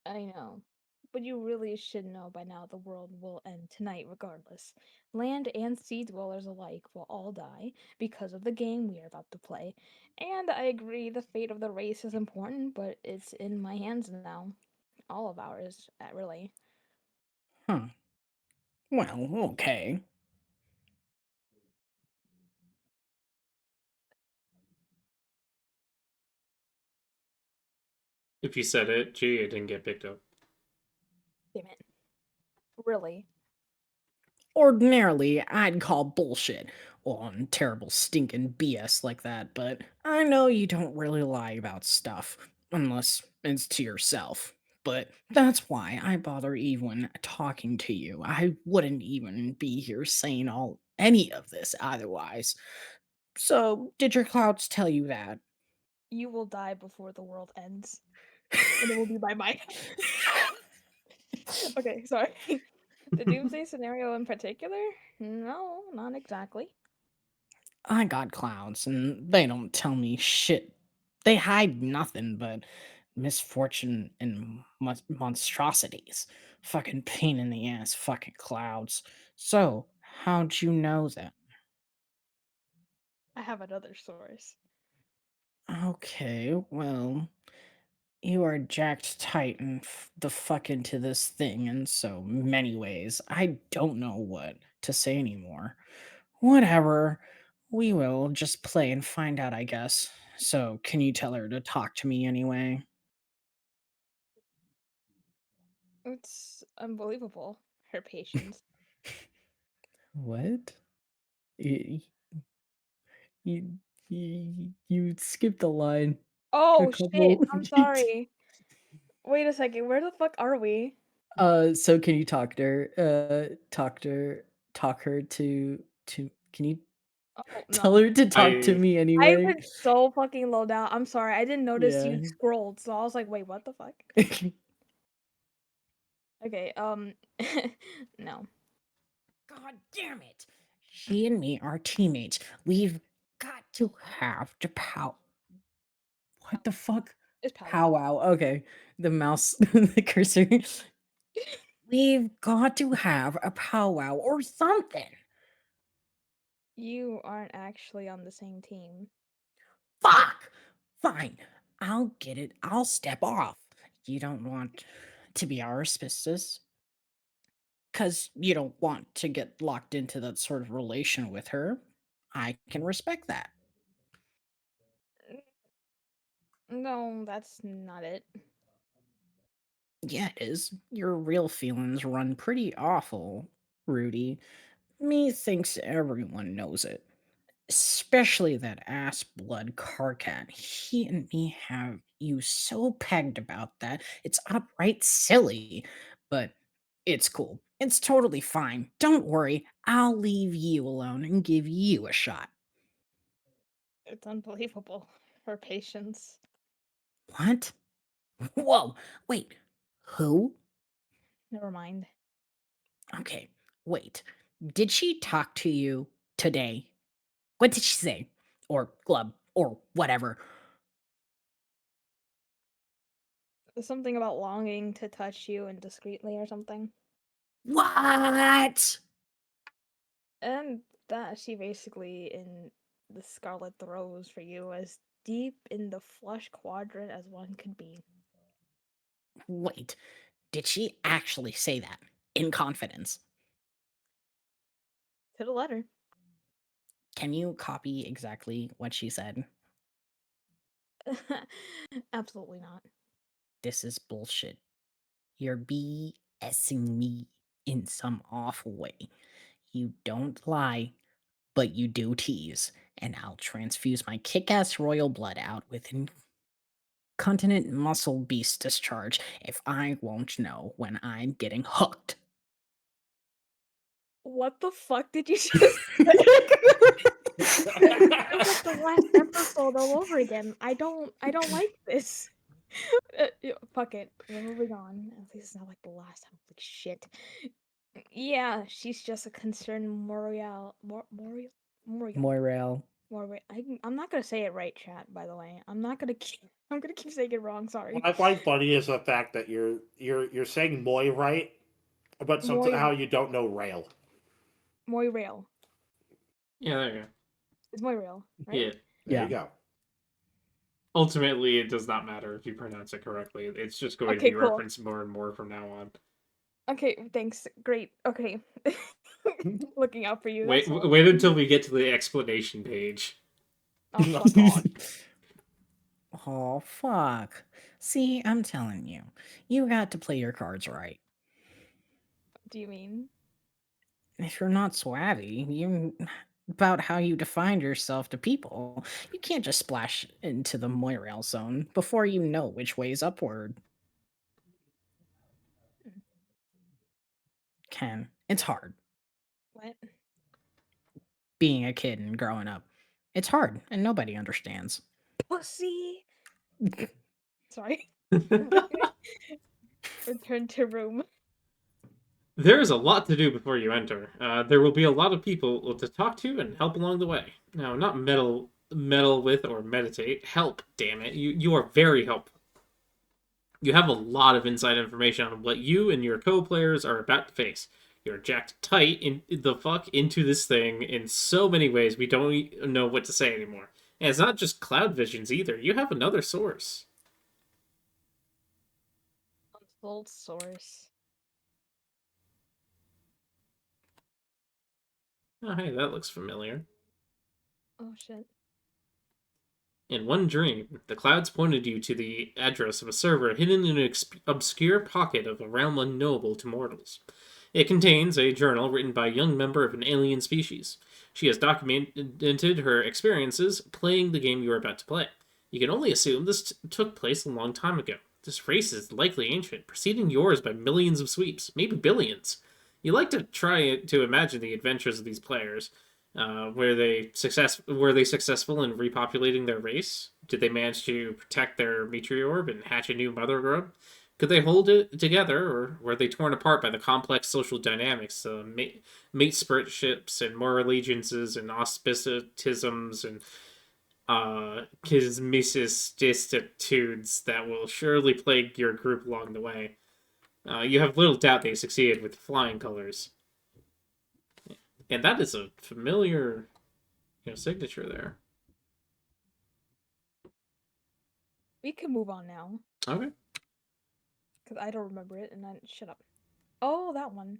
I know. But you really should know by now the world will end tonight regardless. Land and sea dwellers alike will all die because of the game we are about to play. And I agree the fate of the race is important, but it's in my hands now. All of ours, really. Huh. Well, okay. If you said it, gee, it didn't get picked up. Damn it. Really. Ordinarily, I'd call bullshit on terrible stinking BS like that, but I know you don't really lie about stuff, unless it's to yourself. But that's why I bother even talking to you. I wouldn't even be here saying any of this otherwise. So, did your clouds tell you that? You will die before the world ends. And it will be by my Okay, sorry. The doomsday scenario in particular? No, not exactly. I got clouds, and they don't tell me shit. They hide nothing but misfortune and monstrosities. Fucking pain in the ass, fucking clouds. So, how'd you know that? I have another source. Okay, well, you are jacked tight and the fuck into this thing in so many ways. I don't know what to say anymore. Whatever. We will just play and find out, I guess. So, can you tell her to talk to me anyway? It's unbelievable. Her patience. What? You you you skipped a line. A Oh shit! couple. I'm sorry. Wait a second. Where the fuck are we? So can you talk to her? Talk her to. Can you Oh tell no. her to talk to I me I anyway? went so fucking low down. I'm sorry. I didn't notice Yeah. you scrolled, so I was like, wait, what the fuck? Okay. No. God damn it. She and me are teammates. We've got to have the power. What the fuck? It's powwow. Powwow. Okay. The mouse, the cursor. We've got to have a powwow or something. You aren't actually on the same team. Fuck! Fine. I'll get it. I'll step off. You don't want to be our auspicious? Because you don't want to get locked into that sort of relation with her. I can respect that. No, that's not it. Yeah, it is. Your real feelings run pretty awful, Rudy. Me thinks everyone knows it. Especially that ass blood Karkat. He and me have you so pegged about that. It's outright silly. But it's cool. It's totally fine. Don't worry. I'll leave you alone and give you a shot. It's unbelievable. Her patience. What? Whoa. Wait. Who? Never mind. Okay. Wait. Did she talk to you today? What did she say? Or club or whatever. Something about longing to touch you indiscreetly or something. What? And that she basically in the Scarlet throws for you as deep in the flush quadrant as one could be. Wait, did she actually say that in confidence? To the letter. Can you copy exactly what she said? Absolutely not. This is bullshit. You're BSing me in some awful way. You don't lie, but you do tease, and I'll transfuse my kick-ass royal blood out with incontinent muscle beast discharge if I won't know when I'm getting hooked. What the fuck did you just It's like the last episode all over again. I don't like this. Fuck it. We're moving on. At least it's not like the last time. Like shit. Yeah, she's just a concerned Moirail. I'm not gonna say it right, chat. By the way, I'm gonna keep saying it wrong. Sorry. What I find funny is the fact that you're saying Moy right, but somehow you don't know rail. Moirail. Yeah, there you go. It's Moirail, right? Yeah. There Yeah. you go. Ultimately, it does not matter if you pronounce it correctly. It's just going Okay, to be cool. referenced more and more from now on. Okay, thanks. Great. Okay. Looking out for you. Wait, That's all. wait until we get to the explanation page. Oh, fuck off. Oh, fuck. See, I'm telling you, you got to play your cards right. Do you mean? If you're not savvy, about how you define yourself to people, you can't just splash into the Moirail zone before you know which way's upward. Ken, it's hard. What? Being a kid and growing up. It's hard, and nobody understands. Pussy. Sorry. Return to room. There is a lot to do before you enter. There will be a lot of people to talk to and help along the way. Now, not meddle with or meditate. Help, damn it. You are very helpful. You have a lot of inside information on what you and your co-players are about to face. You're jacked tight in the fuck into this thing in so many ways we don't know what to say anymore. And it's not just cloud visions either. You have another source. Consult source. Oh, hey, that looks familiar. Oh shit. In one dream, the clouds pointed you to the address of a server hidden in an obscure pocket of a realm unknowable to mortals. It contains a journal written by a young member of an alien species. She has documented her experiences playing the game you are about to play. You can only assume this took place a long time ago. This race is likely ancient, preceding yours by millions of sweeps, maybe billions. You like to try to imagine the adventures of these players. Were they successful in repopulating their race? Did they manage to protect their meteorb and hatch a new mother grub? Could they hold it together, or were they torn apart by the complex social dynamics, mate splitships and more allegiances and auspicitisms and schismicitudes that will surely plague your group along the way? You have little doubt they succeeded with flying colors. And that is a familiar, signature there. We can move on now. Okay. Because I don't remember it, and then shut up. Oh, that one.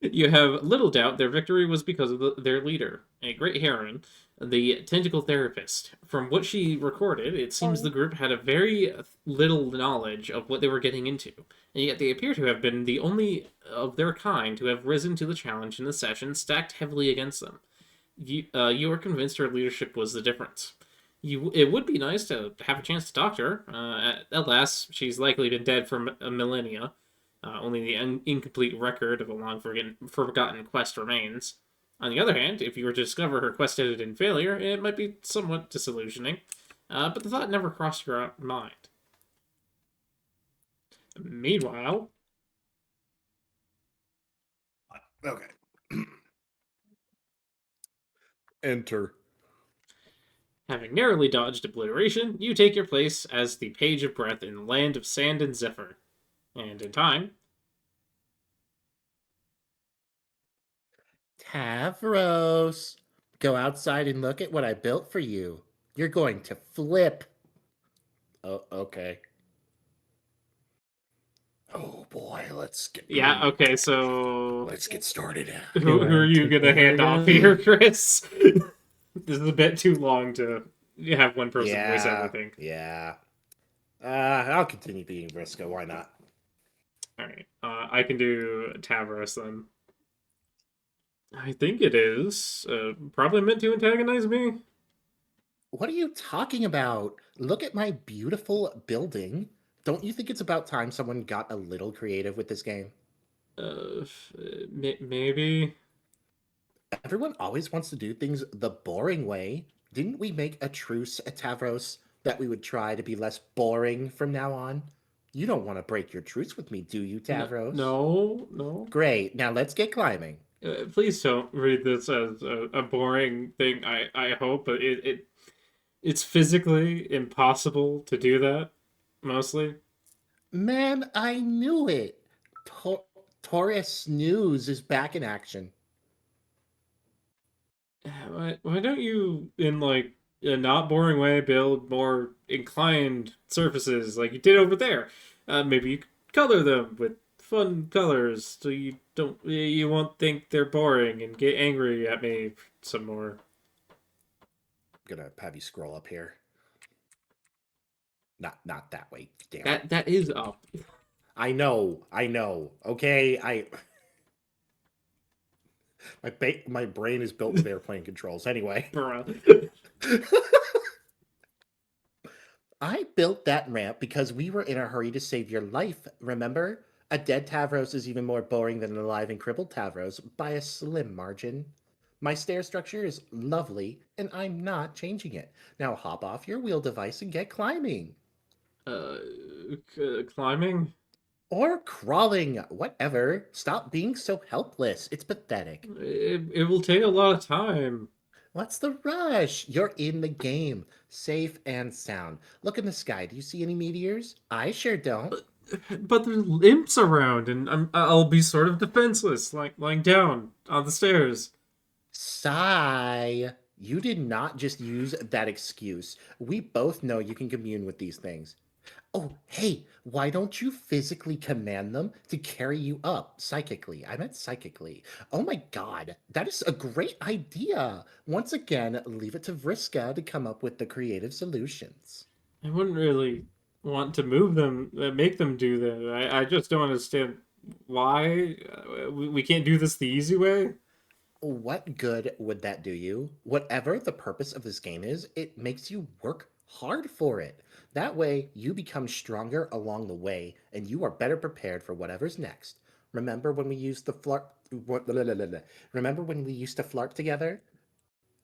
You have little doubt their victory was because of their leader, a great heroine, the tentacle therapist. From what she recorded, it seems the group had a very little knowledge of what they were getting into, and yet they appear to have been the only of their kind to have risen to the challenge in the session stacked heavily against them. You are convinced her leadership was the difference. It would be nice to have a chance to talk to her. Alas, she's likely been dead for a millennia. Only the incomplete record of a long forgotten quest remains. On the other hand, if you were to discover her quest ended in failure, it might be somewhat disillusioning. But the thought never crossed your mind. Meanwhile... Okay. Enter. Having narrowly dodged obliteration, you take your place as the Page of Breath in the land of sand and zephyr. And in time, Tavros, go outside and look at what I built for you. You're going to flip. Oh, okay. Oh boy, let's get Okay, so let's get started. who are you take gonna over hand off again? here, Chris? This is a bit too long to have one person voice everything. Yeah. I'll continue being Vriska. Why not? Alright, I can do Tavros then. I think it is. Probably meant to antagonize me. What are you talking about? Look at my beautiful building. Don't you think it's about time someone got a little creative with this game? Maybe. Everyone always wants to do things the boring way. Didn't we make a truce at Tavros that we would try to be less boring from now on? You don't want to break your truce with me, do you, Tavros? No. Great, now let's get climbing. Please don't read this as a boring thing. I hope, but it's physically impossible to do that. Mostly. Man, I knew it. Taurus Snooze is back in action. Why don't you, in like a not boring way, build more inclined surfaces like you did over there? Maybe you could color them with fun colors so you won't think they're boring and get angry at me some more. I'm gonna have you scroll up here. Not that way. Damn. That is up. I know. Okay, my brain is built with airplane controls. Anyway. Bruh. I built that ramp because we were in a hurry to save your life, remember? A dead Tavros is even more boring than an alive and crippled Tavros by a slim margin. My stair structure is lovely, and I'm not changing it. Now hop off your wheel device and get climbing. Climbing? Or crawling, whatever. Stop being so helpless. It's pathetic. It will take a lot of time. What's the rush? You're in the game. Safe and sound. Look in the sky. Do you see any meteors? I sure don't. But there's imps around, and I'll be sort of defenseless, like lying down on the stairs. Sigh. You did not just use that excuse. We both know you can commune with these things. Oh, hey, why don't you physically command them to carry you up psychically? I meant psychically. Oh my god, that is a great idea. Once again, leave it to Vriska to come up with the creative solutions. I wouldn't really want to move them, make them do that. I just don't understand why we can't do this the easy way. What good would that do you? Whatever the purpose of this game is, it makes you work hard for it. That way, you become stronger along the way, and you are better prepared for whatever's next. Remember when we used to flirt? Remember when we used to flirt together?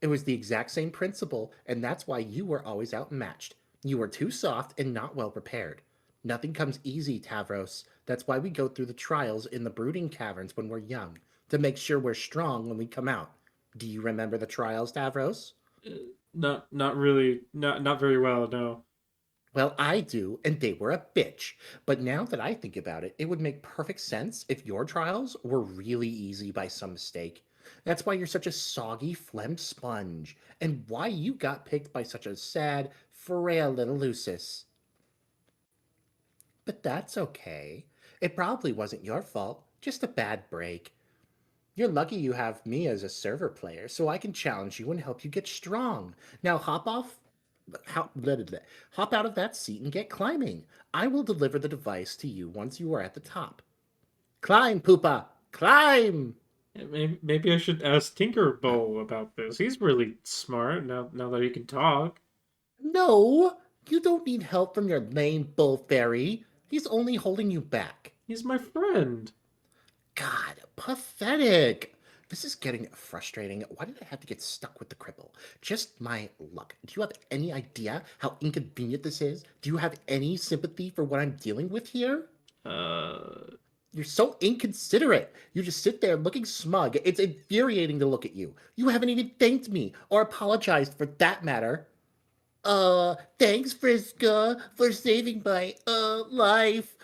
It was the exact same principle, and that's why you were always outmatched. You were too soft and not well prepared. Nothing comes easy, Tavros. That's why we go through the trials in the brooding caverns when we're young, to make sure we're strong when we come out. Do you remember the trials, Tavros? Not really. Not very well, no. Well, I do, and they were a bitch. But now that I think about it, it would make perfect sense if your trials were really easy by some mistake. That's why you're such a soggy, phlegm sponge, and why you got picked by such a sad, frail little Lucis. But that's okay. It probably wasn't your fault, just a bad break. You're lucky you have me as a server player, so I can challenge you and help you get strong. Now hop out of that seat and get climbing. I will deliver the device to you once you are at the top. Climb, Poopa! Climb! Maybe I should ask Tinkerbowl about this. He's really smart now that he can talk. No! You don't need help from your lame bull fairy. He's only holding you back. He's my friend. God, pathetic. This is getting frustrating. Why did I have to get stuck with the cripple? Just my luck. Do you have any idea how inconvenient this is? Do you have any sympathy for what I'm dealing with here? You're so inconsiderate. You just sit there looking smug. It's infuriating to look at you. You haven't even thanked me or apologized for that matter. Thanks, Vriska, for saving my, life.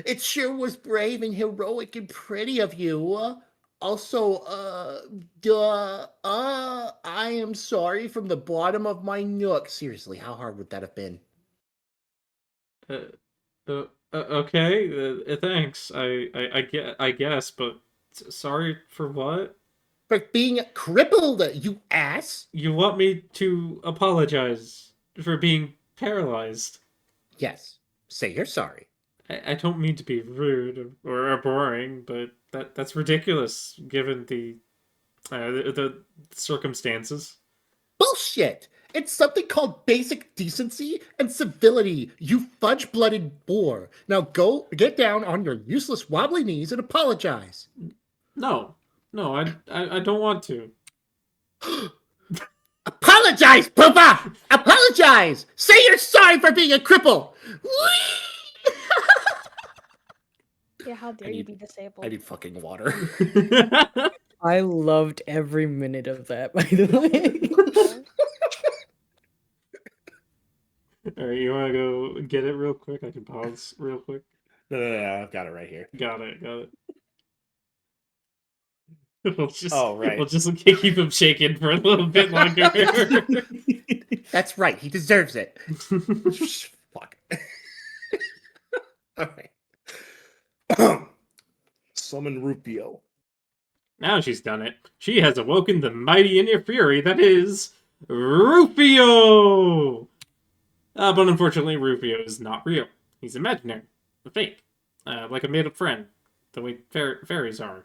It sure was brave and heroic and pretty of you. Also, I am sorry from the bottom of my nook. Seriously, how hard would that have been? Okay. Thanks. I guess, but sorry for what? For being crippled, you ass! You want me to apologize for being paralyzed? Yes, say you're sorry. I don't mean to be rude or boring, but that's ridiculous given the circumstances. Bullshit! It's something called basic decency and civility, you fudge-blooded boar. Now go get down on your useless wobbly knees and apologize. No, I don't want to. Apologize, Poopa! Apologize! Say you're sorry for being a cripple! Yeah, how dare you be disabled? I need fucking water. I loved every minute of that, by the way. Alright, you wanna go get it real quick? I can pause real quick. No, I've got it right here. Got it. Right. We'll just keep him shaking for a little bit longer. That's right, he deserves it. Fuck. Alright. Summon Rupio. Now she's done it. She has awoken the mighty inner fury that is Rufio! But unfortunately, Rufio is not real. He's imaginary. A fake. Like a made-up friend. The way fairies are.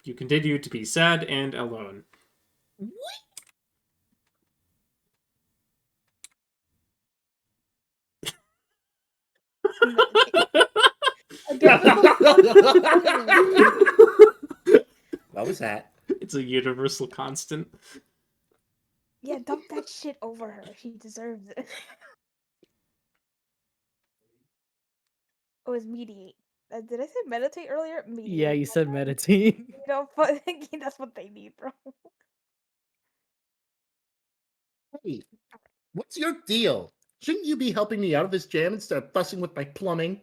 You continue to be sad and alone. What was that? It's a universal constant. Yeah, dump that shit over her. She deserves it. Oh, it's mediate. Did I say meditate earlier? Mediate. Yeah, you said meditate. You know, but that's what they need, bro. Hey, what's your deal? Shouldn't you be helping me out of this jam instead of fussing with my plumbing?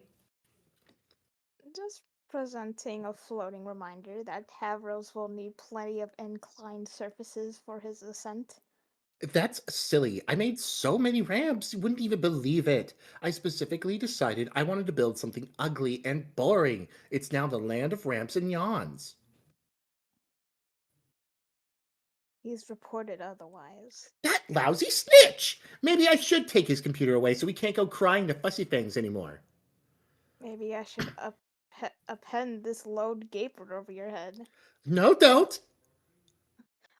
Just presenting a floating reminder that Tavros will need plenty of inclined surfaces for his ascent. That's silly. I made so many ramps, you wouldn't even believe it. I specifically decided I wanted to build something ugly and boring. It's now the land of ramps and yawns. He's reported otherwise. That lousy snitch! Maybe I should take his computer away so he can't go crying to fussy things anymore. Maybe I should append this load gaper over your head. No, don't!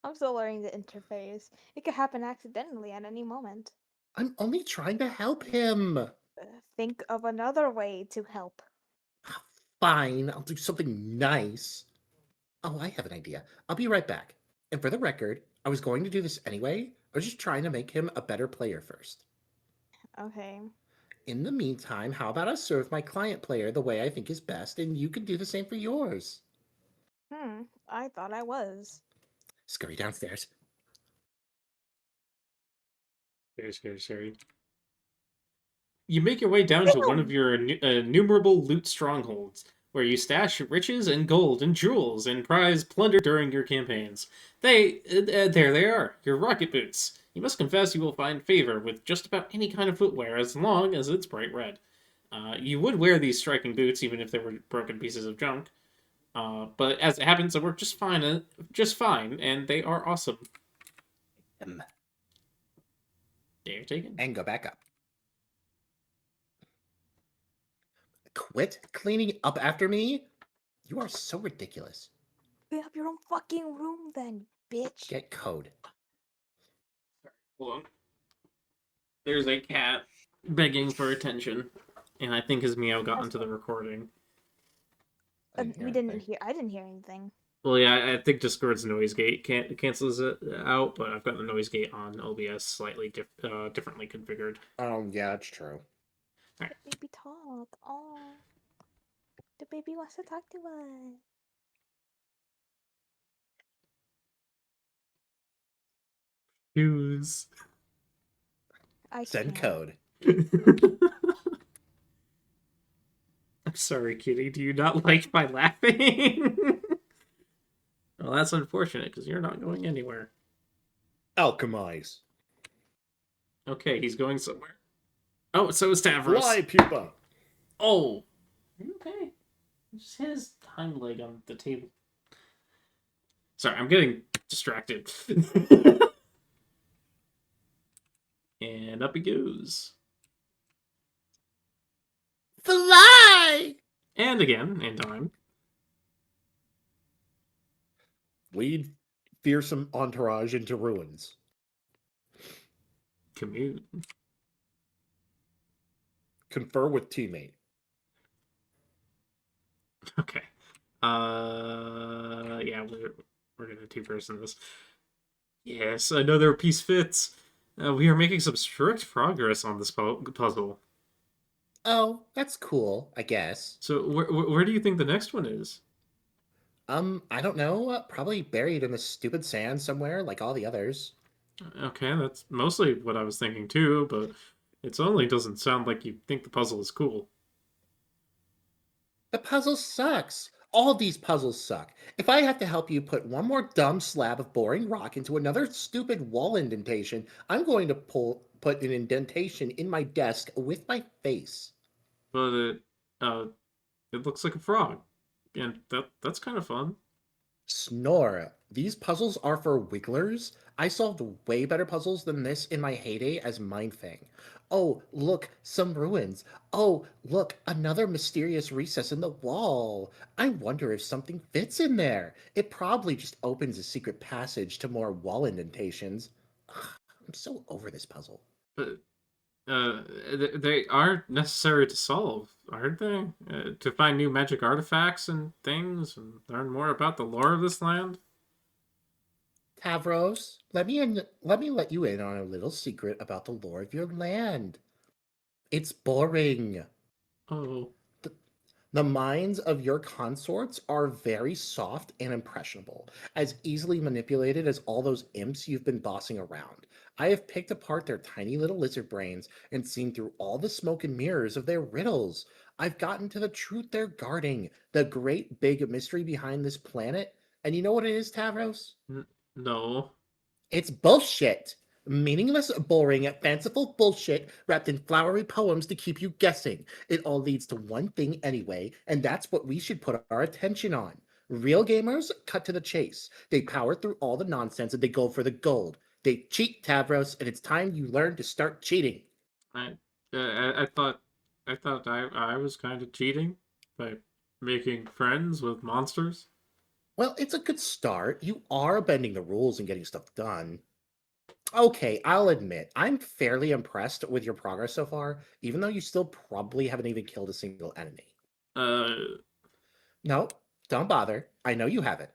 I'm still learning the interface. It could happen accidentally at any moment. I'm only trying to help him. Think of another way to help. Fine, I'll do something nice. Oh, I have an idea. I'll be right back. And for the record, I was going to do this anyway. I was just trying to make him a better player first. Okay. In the meantime, how about I serve my client player the way I think is best, and you can do the same for yours? I thought I was. Scurry downstairs. Scary. You make your way down to one of your innumerable loot strongholds, where you stash riches and gold and jewels and prize plunder during your campaigns. There they are, your rocket boots. You must confess you will find favor with just about any kind of footwear as long as it's bright red. You would wear these striking boots even if they were broken pieces of junk. But as it happens, they work just fine, and they are awesome. They're taken. And go back up. Quit cleaning up after me? You are so ridiculous. Clean up your own fucking room then, bitch. Get code. Hold on. There's a cat begging for attention, and I think his meow got into the recording. I didn't hear anything. Well, yeah, I think Discord's noise gate cancels it out, but I've got the noise gate on OBS slightly differently configured. Yeah, that's true. Right. Baby talk. Oh, the baby wants to talk to us. Shoes. Send can't. code. I'm sorry, kitty. Do you not like my laughing? Well, that's unfortunate because you're not going anywhere. Alchemize. Okay, he's going somewhere. Oh, so is Tavros. Fly, pupa. Oh. Okay. Just hit his hind leg on the table. Sorry, I'm getting distracted. And up he goes. Fly! And again, in time. Lead fearsome entourage into ruins. Commute. Confer with teammate. Okay. Yeah, we're gonna two-person this. Yes, another piece fits. We are making some strict progress on this puzzle. Oh, that's cool, I guess. So where do you think the next one is? I don't know. Probably buried in the stupid sand somewhere, like all the others. Okay, that's mostly what I was thinking too, but it only doesn't sound like you think the puzzle is cool. The puzzle sucks. All these puzzles suck. If I have to help you put one more dumb slab of boring rock into another stupid wall indentation, I'm going to put an indentation in my desk with my face. But it looks like a frog, and that's kind of fun. Snore. These puzzles are for wigglers. I solved way better puzzles than this in my heyday as Mindfang. Oh, look, some ruins. Oh, look, another mysterious recess in the wall. I wonder if something fits in there. It probably just opens a secret passage to more wall indentations. I'm so over this puzzle. But they aren't necessary to solve, aren't they? To find new magic artifacts and things, and learn more about the lore of this land. Tavros, let me let you in on a little secret about the lore of your land. It's boring. Oh, The minds of your consorts are very soft and impressionable, as easily manipulated as all those imps you've been bossing around. I have picked apart their tiny little lizard brains and seen through all the smoke and mirrors of their riddles. I've gotten to the truth they're guarding, the great big mystery behind this planet. And you know what it is, Tavros? no. It's bullshit. Meaningless, boring, fanciful bullshit wrapped in flowery poems to keep you guessing. It all leads to one thing anyway, and that's what we should put our attention on. Real gamers cut to the chase. They power through all the nonsense and they go for the gold. They cheat, Tavros, and it's time you learn to start cheating. I thought I was kind of cheating by making friends with monsters. Well, it's a good start. You are bending the rules and getting stuff done. Okay, I'll admit, I'm fairly impressed with your progress so far, even though you still probably haven't even killed a single enemy. No, don't bother. I know you haven't.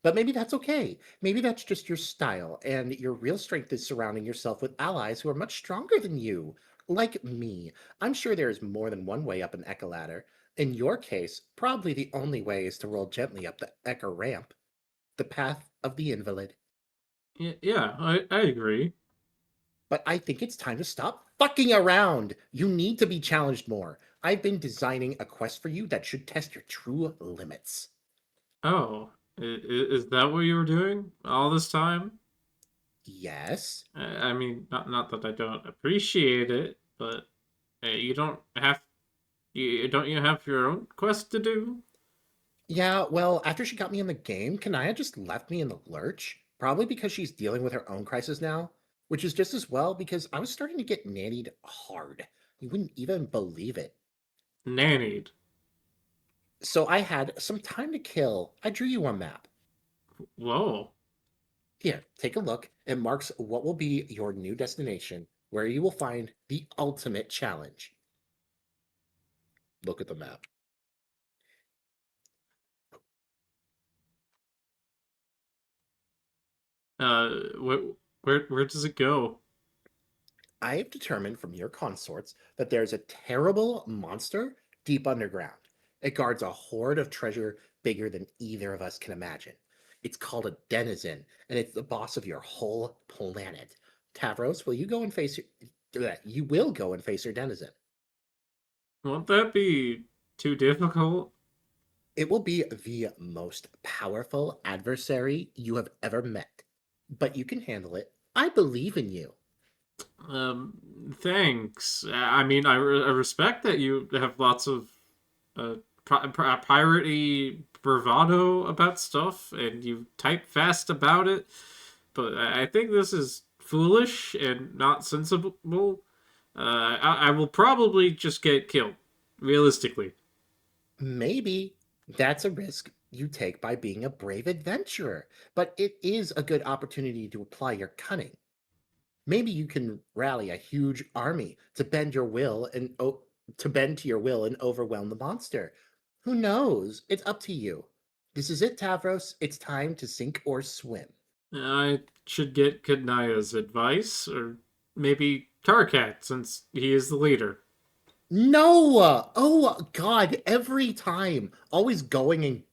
But maybe that's okay. Maybe that's just your style, and your real strength is surrounding yourself with allies who are much stronger than you. Like me. I'm sure there is more than one way up an Eka ladder. In your case, probably the only way is to roll gently up the Eka ramp. The path of the invalid. Yeah, I agree. But I think it's time to stop fucking around. You need to be challenged more. I've been designing a quest for you that should test your true limits. Oh, is that what you were doing all this time? Yes? I mean, not that I don't appreciate it, but you don't have you have your own quest to do? Yeah, well, after she got me in the game, Kanaya just left me in the lurch. Probably because she's dealing with her own crisis now, which is just as well because I was starting to get nannied hard. You wouldn't even believe it. Nannied. So I had some time to kill. I drew you a map. Whoa. Here, take a look. It marks what will be your new destination, where you will find the ultimate challenge. Look at the map. Where does it go? I have determined from your consorts that there's a terrible monster deep underground. It guards a hoard of treasure bigger than either of us can imagine. It's called a denizen, and it's the boss of your whole planet. Tavros, will you go and face your... You will go and face your denizen. Won't that be too difficult? It will be the most powerful adversary you have ever met. But you can handle it. I believe in you. Thanks. I mean, I respect that you have lots of uh, piratey bravado about stuff, and you type fast about it. But I think this is foolish and not sensible. I will probably just get killed, realistically. Maybe that's a risk you take by being a brave adventurer, but it is a good opportunity to apply your cunning. Maybe you can rally a huge army to bend your will and to bend to your will and overwhelm the monster. Who knows? It's up to you. This is it, Tavros. It's time to sink or swim. I should get Kadnaya's advice, or maybe Karkat, since he is the leader. No! Oh, God, every time. Always going and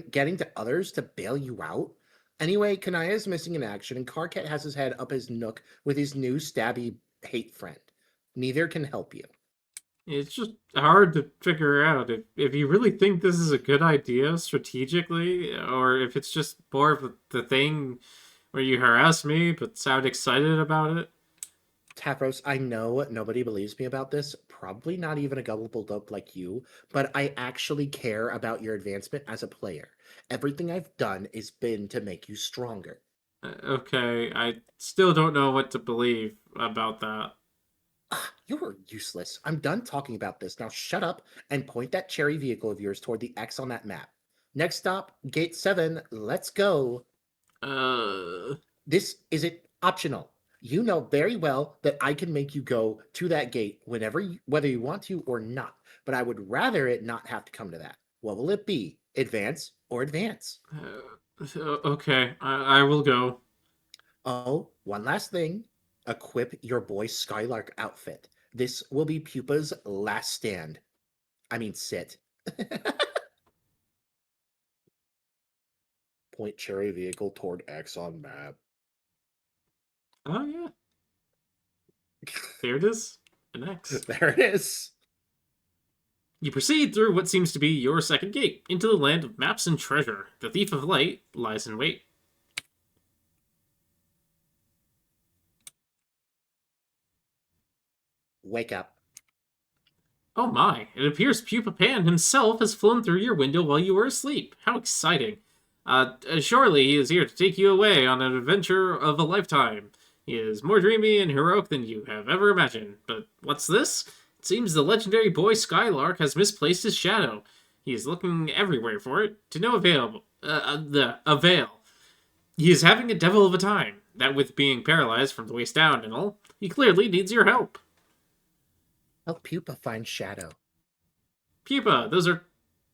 getting to others to bail you out. Anyway, Kanaya is missing in action, and Karkat has his head up his nook with his new stabby hate friend. Neither can help you. It's just hard to figure out if you really think this is a good idea strategically, or if it's just more of the thing where you harass me but sound excited about it. Tavros, I know nobody believes me about this, probably not even a gullible dope like you, but I actually care about your advancement as a player. Everything I've done has been to make you stronger. Okay, I still don't know what to believe about that. You're useless. I'm done talking about this. Now shut up and point that cherry vehicle of yours toward the X on that map. Next stop, Gate 7. Let's go. Uh, This isn't optional. You know very well that I can make you go to that gate whether you want to or not, but I would rather it not have to come to that. What will it be? Advance or advance? okay, I will go. Oh, one last thing. Equip your boy Skylark outfit. This will be Pupa's last stand. I mean, sit. Point cherry vehicle toward X on map. Oh yeah, there it is. An X. There it is. You proceed through what seems to be your second gate, into the land of maps and treasure. The Thief of Light lies in wait. Wake up. Oh my, it appears Pupa Pan himself has flown through your window while you were asleep. How exciting. Surely he is here to take you away on an adventure of a lifetime. He is more dreamy and heroic than you have ever imagined. But what's this? It seems the legendary boy Skylark has misplaced his shadow. He is looking everywhere for it, to no avail. He is having a devil of a time. That with being paralyzed from the waist down and all, he clearly needs your help. Help Pupa find shadow. Pupa,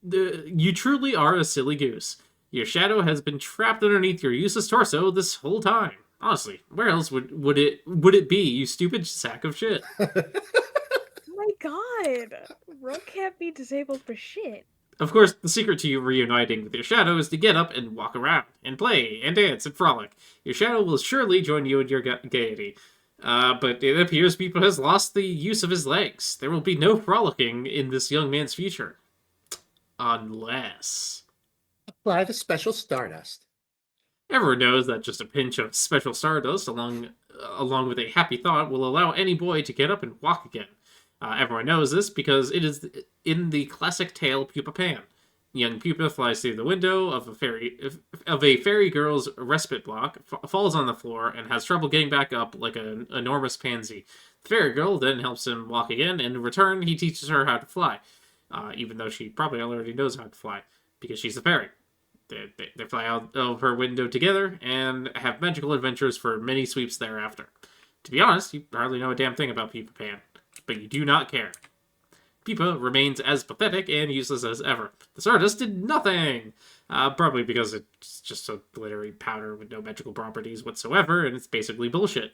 you truly are a silly goose. Your shadow has been trapped underneath your useless torso this whole time. Honestly, where else would it be, you stupid sack of shit? Oh my god. Rook can't be disabled for shit. Of course, the secret to you reuniting with your shadow is to get up and walk around, and play, and dance, and frolic. Your shadow will surely join you in your gaiety. But it appears Pupa has lost the use of his legs. There will be no frolicking in this young man's future. Unless... Apply the special stardust. Everyone knows that just a pinch of special stardust along with a happy thought will allow any boy to get up and walk again. Everyone knows this because it is in the classic tale Pupa Pan. Young Pupa flies through the window of a fairy girl's respite block, falls on the floor, and has trouble getting back up like an enormous pansy. The fairy girl then helps him walk again, and in return, he teaches her how to fly, even though she probably already knows how to fly, because she's a fairy. They fly out of her window together and have magical adventures for many sweeps thereafter. To be honest, you hardly know a damn thing about Pupa Pan, but you do not care. Pupa remains as pathetic and useless as ever. The Stardust did nothing! Probably because it's just a glittery powder with no magical properties whatsoever, and it's basically bullshit.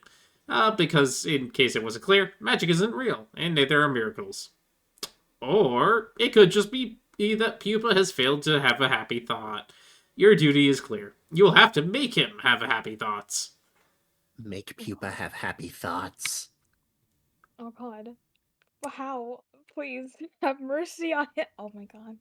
Because, in case it wasn't clear, magic isn't real, and neither are miracles. Or, it could just be that Pupa has failed to have a happy thought. Your duty is clear. You will have to make him have happy thoughts. Make Pupa have happy thoughts. Oh god. How? Please have mercy on it. Oh my god.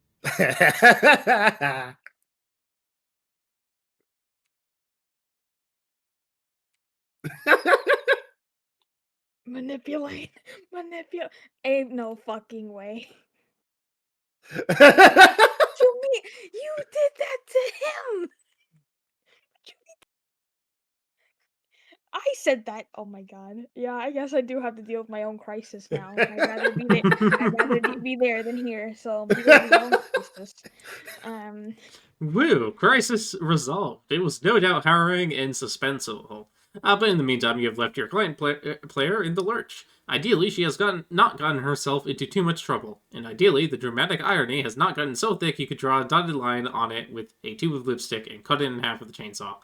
Manipulate. Ain't no fucking way. You mean you did that to him? I said that. Oh my god. Yeah, I guess I do have to deal with my own crisis now. I'd rather be there. I'd rather be there than here. So deal with your own crisis. Woo! Crisis resolved. It was no doubt harrowing and suspenseful. But in the meantime, you have left your client player in the lurch. Ideally, she has not gotten herself into too much trouble, and ideally, the dramatic irony has not gotten so thick you could draw a dotted line on it with a tube of lipstick and cut it in half with a chainsaw.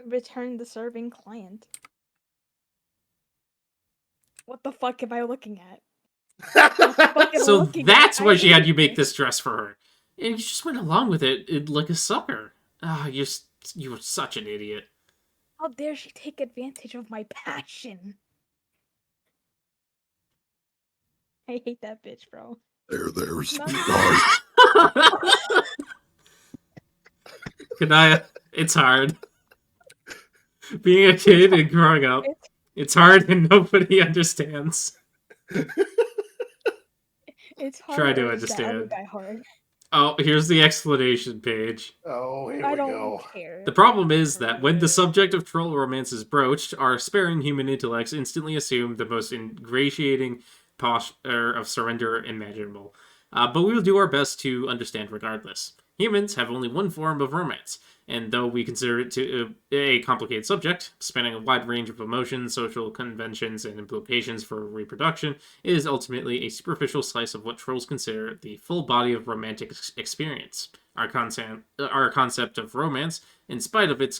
Return the serving client. What the fuck am I looking at? So that's why she had you make this dress for her. And you just went along with it like a sucker. Ah, you were such an idiot. How dare she take advantage of my passion? I hate that bitch, bro. There, sweetheart. Kanaya, it's hard. Being a kid and growing up, it's hard and nobody understands. It's hard. Try to understand. Hard. Oh, here's the explanation page. Oh, here I we don't go. care. The problem is that when the subject of troll romance is broached, our sparing human intellects instantly assume the most ingratiating posture of surrender imaginable. But we will do our best to understand regardless. Humans have only one form of romance, and though we consider it to a complicated subject, spanning a wide range of emotions, social conventions, and implications for reproduction, it is ultimately a superficial slice of what trolls consider the full body of romantic experience. Our concept of romance, in spite of its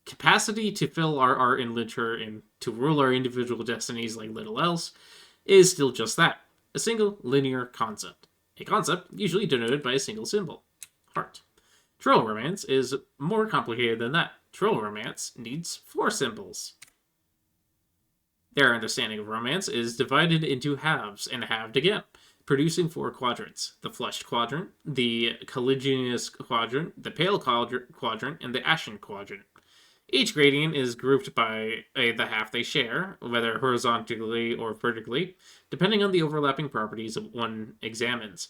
capacity to fill our art and literature and to rule our individual destinies like little else, is still just that, a single linear concept. A concept usually denoted by a single symbol, heart. Troll romance is more complicated than that. Troll romance needs 4 symbols. Their understanding of romance is divided into halves and halved again, producing 4 quadrants: the flushed quadrant, the caliginous quadrant, the pale quadrant, and the ashen quadrant. Each gradient is grouped by the half they share, whether horizontally or vertically, depending on the overlapping properties of one examines.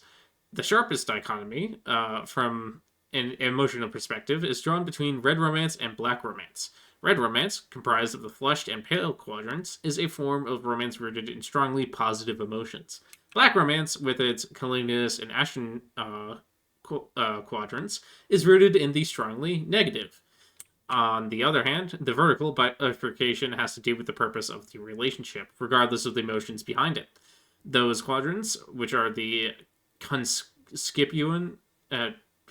The sharpest dichotomy, from an emotional perspective, is drawn between red romance and black romance. Red romance, comprised of the flushed and pale quadrants, is a form of romance rooted in strongly positive emotions. Black romance, with its caliginous and ashen quadrants, is rooted in the strongly negative. On the other hand, the vertical bifurcation has to do with the purpose of the relationship, regardless of the emotions behind it. Those quadrants, which are the conspicuous,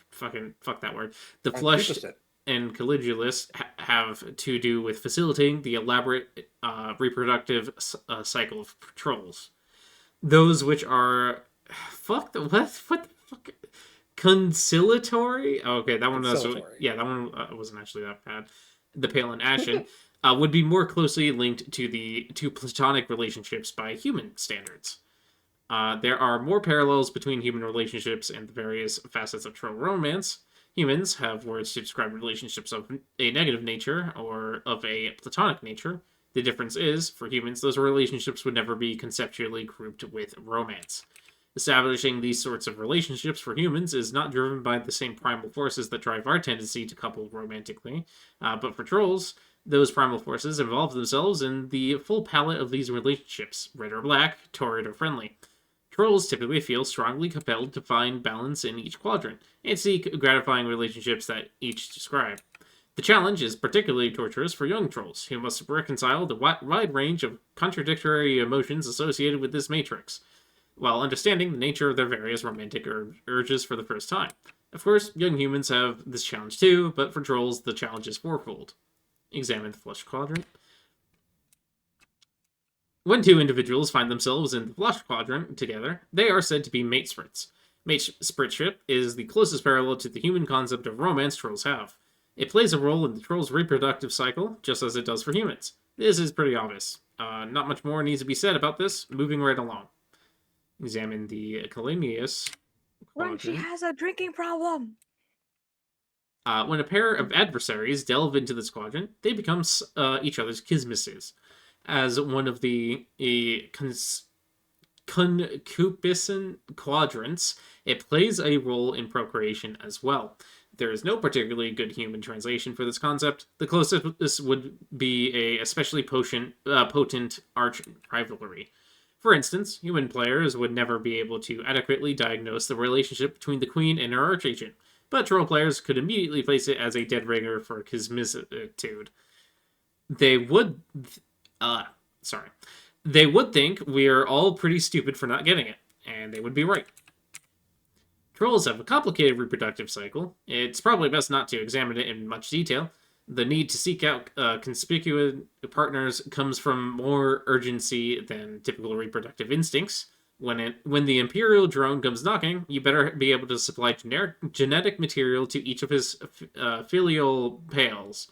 fuck that word, the flushed and caligulous, have to do with facilitating the elaborate reproductive cycle of trolls. Those which are what the fuck. Conciliatory? Oh, okay, that one was, yeah, that one wasn't actually that bad. The pale and ashen would be more closely linked to platonic relationships by human standards. There are more parallels between human relationships and the various facets of troll romance. Humans have words to describe relationships of a negative nature or of a platonic nature. The difference is, for humans, those relationships would never be conceptually grouped with romance. Establishing these sorts of relationships for humans is not driven by the same primal forces that drive our tendency to couple romantically, but for trolls, those primal forces involve themselves in the full palette of these relationships, red or black, torrid or friendly. Trolls typically feel strongly compelled to find balance in each quadrant, and seek gratifying relationships that each describe. The challenge is particularly torturous for young trolls, who must reconcile the wide range of contradictory emotions associated with this matrix, while understanding the nature of their various romantic urges for the first time. Of course, young humans have this challenge too, but for trolls, the challenge is fourfold. Examine the flushed quadrant. When 2 individuals find themselves in the flushed quadrant together, they are said to be mate sprits. Mate spritship is the closest parallel to the human concept of romance trolls have. It plays a role in the troll's reproductive cycle, just as it does for humans. This is pretty obvious. Not much more needs to be said about this, moving right along. Examine the Kalenius Run, she quadrant. has a drinking problem. When a pair of adversaries delve into this quadrant, they become each other's kismisses. As one of the concupiscent quadrants, it plays a role in procreation as well. There is no particularly good human translation for this concept. The closest would be a especially potent arch rivalry. For instance, human players would never be able to adequately diagnose the relationship between the queen and her archagent, but troll players could immediately place it as a dead ringer for kismitude. They would, they would think we're all pretty stupid for not getting it, and they would be right. Trolls have a complicated reproductive cycle. It's probably best not to examine it in much detail. The need to seek out conspicuous partners comes from more urgency than typical reproductive instincts. When the Imperial drone comes knocking, you better be able to supply genetic material to each of his filial pales.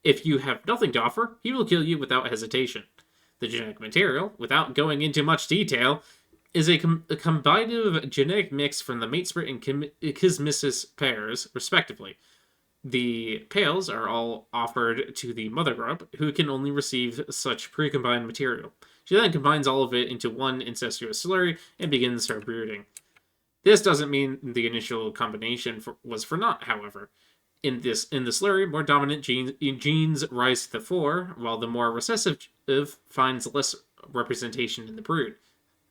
If you have nothing to offer, he will kill you without hesitation. The genetic material, without going into much detail, is a combinative genetic mix from the matesprit and kismissus pairs, respectively. The pales are all offered to the mother grub, who can only receive such pre-combined material. She then combines all of it into one incestuous slurry and begins her brooding. This doesn't mean the initial combination was for naught, however. In the slurry, more dominant genes rise to the fore, while the more recessive finds less representation in the brood.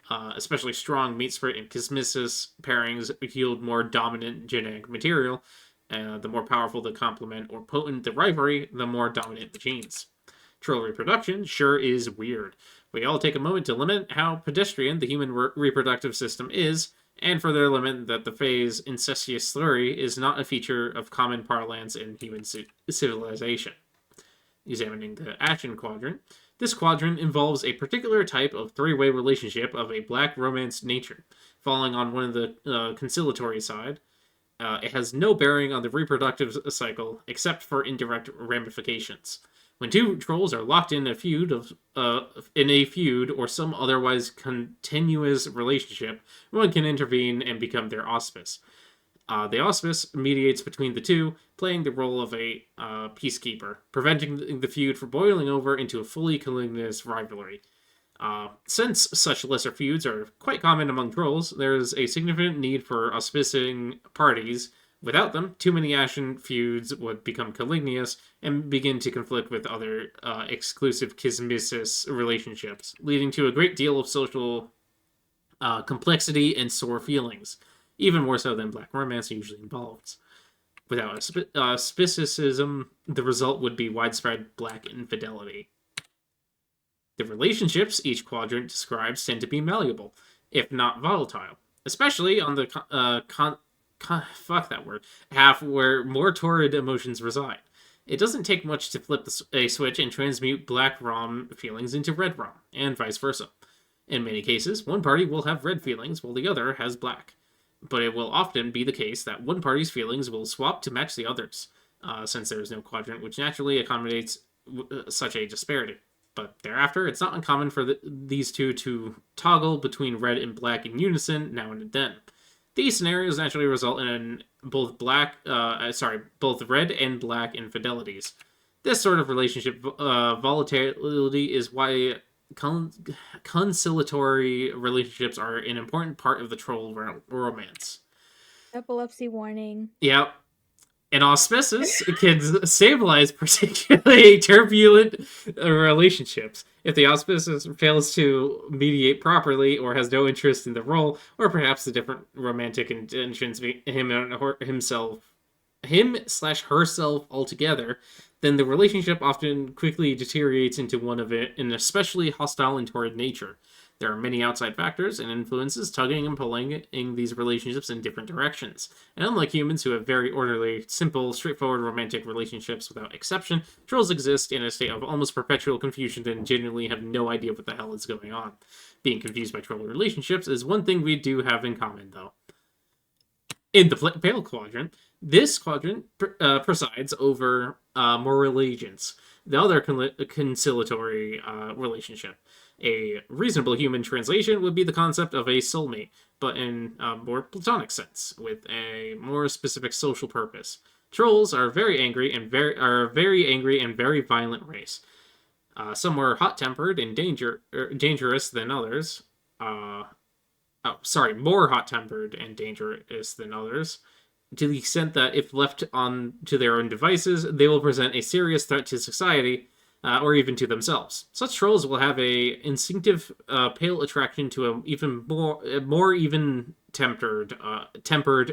Especially strong matesprit and kismissus pairings yield more dominant genetic material. The more powerful the complement or potent the rivalry, the more dominant the genes. Troll reproduction sure is weird. We all take a moment to limit how pedestrian the human reproductive system is, and further limit that the phase incestuous slurry is not a feature of common parlance in human civilization. Examining the Ashen quadrant, this quadrant involves a particular type of three-way relationship of a black romance nature, falling on one of the conciliatory side. It has no bearing on the reproductive cycle, except for indirect ramifications. When two trolls are locked in a feud or some otherwise continuous relationship, one can intervene and become their auspice. The auspice mediates between the two, playing the role of a peacekeeper, preventing the feud from boiling over into a fully coligneous rivalry. Since such lesser feuds are quite common among trolls, there is a significant need for auspicing parties. Without them, too many Ashen feuds would become coligneous and begin to conflict with other exclusive kismissus relationships, leading to a great deal of social complexity and sore feelings, even more so than black romance usually involves. Without auspicicism, the result would be widespread black infidelity. The relationships each quadrant describes tend to be malleable, if not volatile, especially on the half where more torrid emotions reside. It doesn't take much to flip a switch and transmute black rom feelings into red rom, and vice versa. In many cases, one party will have red feelings while the other has black. But it will often be the case that one party's feelings will swap to match the other's, since there is no quadrant which naturally accommodates such a disparity. But thereafter, it's not uncommon for these two to toggle between red and black in unison now and then. These scenarios naturally result in both red and black infidelities. This sort of relationship volatility is why conciliatory relationships are an important part of the troll romance. Epilepsy warning. Yep. And auspices can stabilize particularly turbulent relationships. If the auspices fails to mediate properly or has no interest in the role, or perhaps the different romantic intentions him/herself altogether, then the relationship often quickly deteriorates into one of an especially hostile and torrid nature. There are many outside factors and influences tugging and pulling in these relationships in different directions. And unlike humans who have very orderly, simple, straightforward romantic relationships without exception, trolls exist in a state of almost perpetual confusion and genuinely have no idea what the hell is going on. Being confused by troll relationships is one thing we do have in common, though. In the pale quadrant, this quadrant presides over moral allegiance, the other conciliatory relationship. A reasonable human translation would be the concept of a soulmate, but in a more platonic sense, with a more specific social purpose. Trolls are very angry and a very violent race. Some were hot-tempered and dangerous than others. More hot-tempered and dangerous than others, to the extent that if left on to their own devices, they will present a serious threat to society, or even to themselves. Such trolls will have a instinctive, pale attraction to a even more even tempered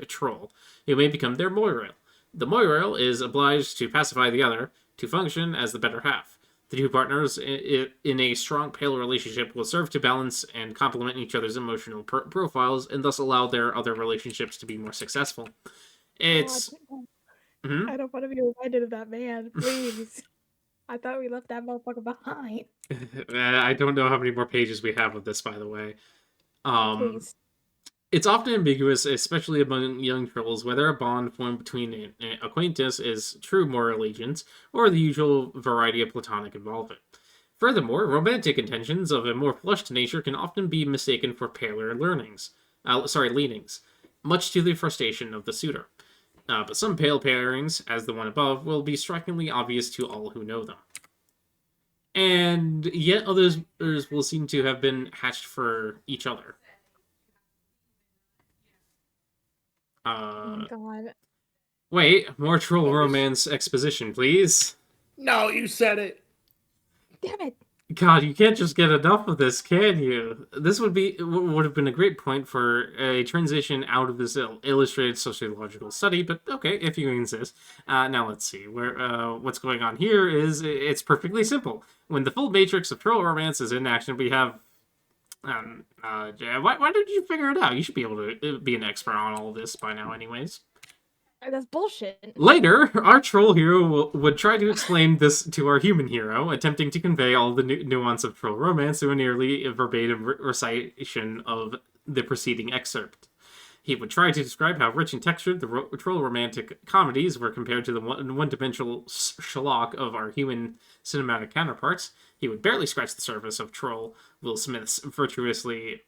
troll. It may become their moirail. The moirail is obliged to pacify the other, to function as the better half. The two partners in a strong pale relationship will serve to balance and complement each other's emotional profiles, and thus allow their other relationships to be more successful. It's... Mhm. I don't want to be reminded of that man, please. I thought we left that motherfucker behind. I don't know how many more pages we have of this, by the way. Please. It's often ambiguous, especially among young trolls, whether a bond formed between an acquaintance is true moral allegiance, or the usual variety of platonic involvement. Furthermore, romantic intentions of a more flushed nature can often be mistaken for paler leanings, much to the frustration of the suitor. But some pale pairings, as the one above, will be strikingly obvious to all who know them. And yet others will seem to have been hatched for each other. Oh God. Wait, more troll romance exposition, please. No, you said it. Damn it. God, you can't just get enough of this, can you? This would have been a great point for a transition out of this illustrated sociological study, but okay, if you insist. Now let's see. What's going on here is it's perfectly simple. When the full matrix of troll romance is in action, we have... why did you figure it out? You should be able to be an expert on all of this by now anyways. That's bullshit. Later, our troll hero would try to explain this to our human hero, attempting to convey all the nuance of troll romance through a nearly verbatim recitation of the preceding excerpt. He would try to describe how rich and textured the troll romantic comedies were compared to the one-dimensional schlock of our human cinematic counterparts. He would barely scratch the surface of troll Will Smith's virtuosity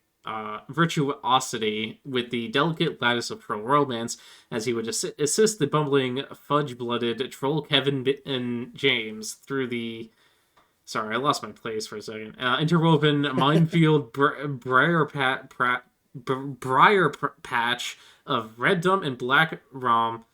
with the delicate lattice of troll romance, as he would assist the bumbling, fudge-blooded troll Kevin and James through the... Sorry, I lost my place for a second. Interwoven minefield briar patch of reddom and black rom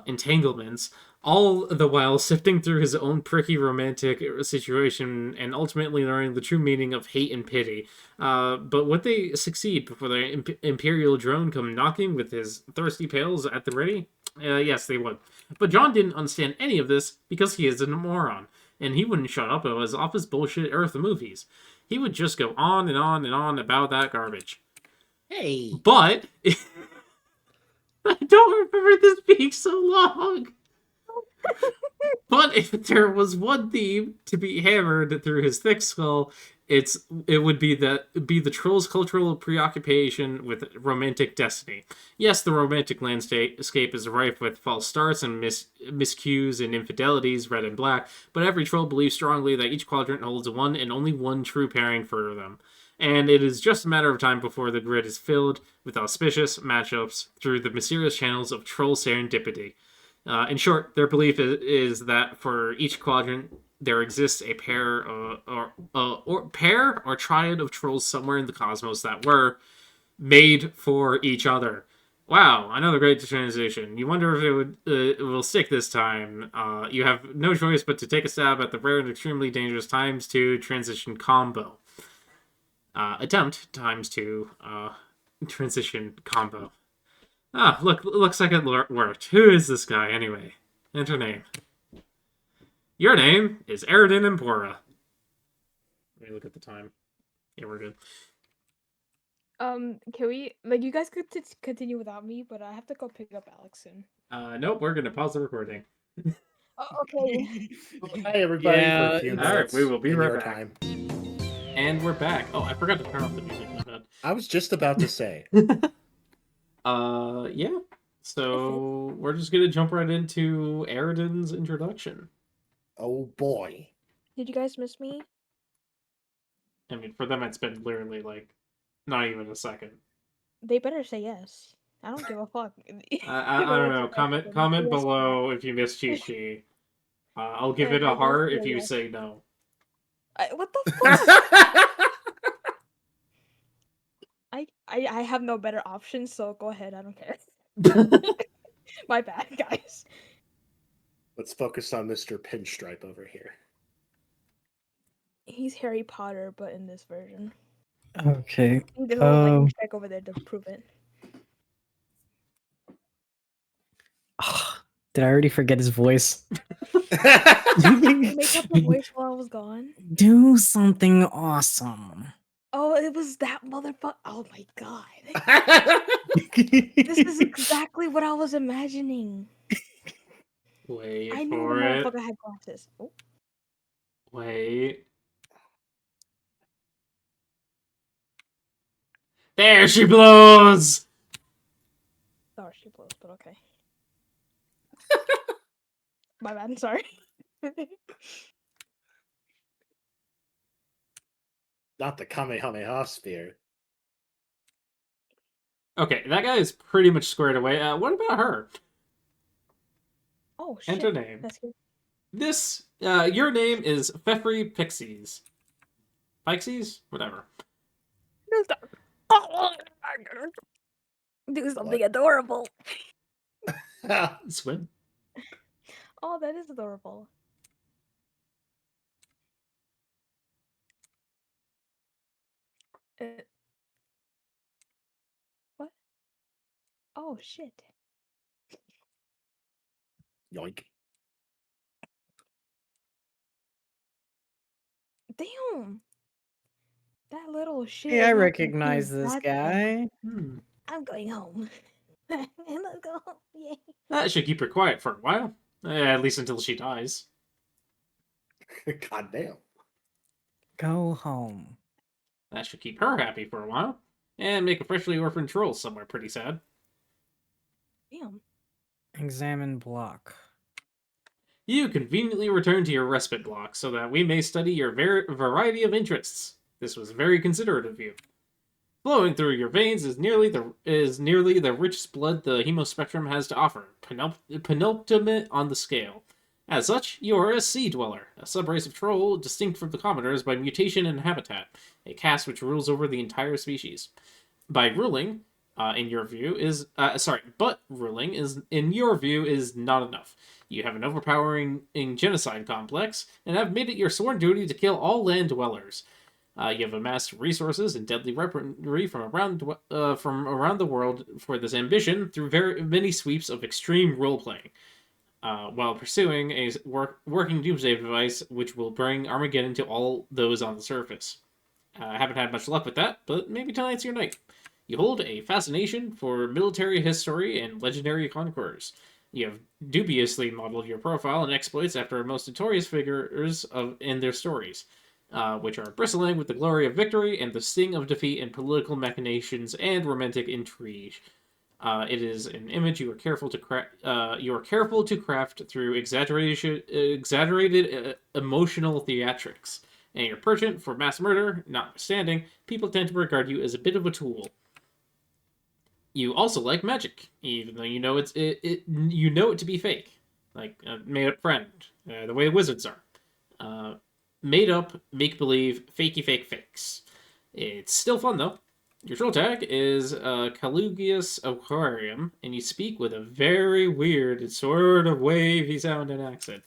entanglements, all the while sifting through his own pricky romantic situation and ultimately learning the true meaning of hate and pity. But would they succeed before the Imperial drone come knocking with his thirsty pails at the ready? Yes, they would. But John didn't understand any of this because he is a moron, and he wouldn't shut up about his office bullshit Earth movies. He would just go on and on and on about that garbage. Hey. But... I don't remember this being so long. But if there was one theme to be hammered through his thick skull, it would be the troll's cultural preoccupation with romantic destiny. Yes, the romantic landscape is rife with false starts and miscues and infidelities, red and black, but every troll believes strongly that each quadrant holds one and only one true pairing for them. And it is just a matter of time before the grid is filled with auspicious matchups through the mysterious channels of troll serendipity. In short, their belief is that for each quadrant, there exists a pair or triad of trolls somewhere in the cosmos that were made for each other. Wow, another great transition. You wonder if it will stick this time. You have no choice but to take a stab at the rare and extremely dangerous ×2 transition combo. Attempt ×2 transition combo. Looks like it worked. Who is this guy, anyway? Enter name. Your name is Aradia Empora. Let me look at the time. Yeah, we're good. Can we, you guys could continue without me, but I have to go pick up Alex soon. Nope, we're gonna pause the recording. Oh, okay. Hi, everybody. Yeah, for a few it's- Alright, minutes we will be in right your back. time. And we're back. Oh, I forgot to turn off the music. My bad. I was just about to say. Yeah. So we're just gonna jump right into Aradian's introduction. Oh boy. Did you guys miss me? I mean, for them, it's been literally like not even a second. They better say yes. I don't give a fuck. I don't know. Comment Yes, below if you miss Chichi. I'll give it a I guess heart if yeah, you yes. say no. What the fuck? I have no better options, so go ahead. I don't care. My bad, guys. Let's focus on Mr. Pinstripe over here. He's Harry Potter, but in this version. Okay. There's a little lightning strike over there to prove it. Did I already forget his voice? Make up a voice while I was gone. Do something awesome. Oh, it was that motherfucker. Oh my god. This is exactly what I was imagining. Wait I knew the for it. motherfucker had glasses. Oh. Wait. There she blows! Oh, she blows, but okay. My bad, I'm sorry. Not the Kamehameha sphere. Okay, that guy is pretty much squared away. What about her? Oh shit. Enter name. That's good. This, your name is Feferi Peixes. Peixes? Whatever. Do something adorable. Swim. Oh, that is adorable. What? Oh shit. Yoink. Damn. That little shit. Hey, I is not recognize confused. this That's guy. I'm going home. Let's go home. Yay. That should keep her quiet for a while. At least until she dies. God damn. Go home. That should keep her happy for a while. And make a freshly orphaned troll somewhere pretty sad. Damn. Examine block. You conveniently return to your respite block so that we may study your variety of interests. This was very considerate of you. Flowing through your veins is nearly the richest blood the hemospectrum has to offer, penultimate on the scale. As such, you are a sea dweller, a subrace of troll distinct from the commoners by mutation and habitat, a caste which rules over the entire species. By ruling, in your view, ruling is in your view is not enough. You have an overpowering genocide complex and have made it your sworn duty to kill all land dwellers. You have amassed resources and deadly weaponry from around the world for this ambition through very many sweeps of extreme role-playing, while pursuing a working doomsday device which will bring Armageddon to all those on the surface. I haven't had much luck with that, but maybe tonight's your night. You hold a fascination for military history and legendary conquerors. You have dubiously modeled your profile and exploits after most notorious figures in their stories, which are bristling with the glory of victory and the sting of defeat in political machinations and romantic intrigue. It is an image you are careful to craft through exaggerated emotional theatrics. And your penchant for mass murder notwithstanding, people tend to regard you as a bit of a tool. You also like magic, even though you know it to be fake, like a made-up friend, the way wizards are. Made-up, make-believe, fakey fake fakes. It's still fun though. Your troll tag is Calugius Aquarium, and you speak with a very weird, sort of wavy sound and accent.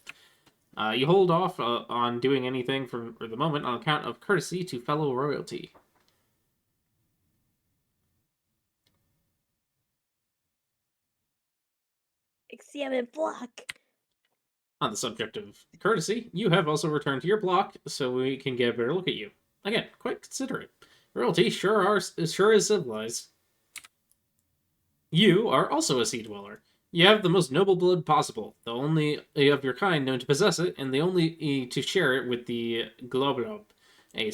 You hold off on doing anything for the moment on account of courtesy to fellow royalty. Examine block. On the subject of courtesy, you have also returned to your block so we can get a better look at you. Again, quite considerate. Royalty sure is civilized. You are also a sea dweller. You have the most noble blood possible, the only of your kind known to possess it, and the only to share it with the Globlob, a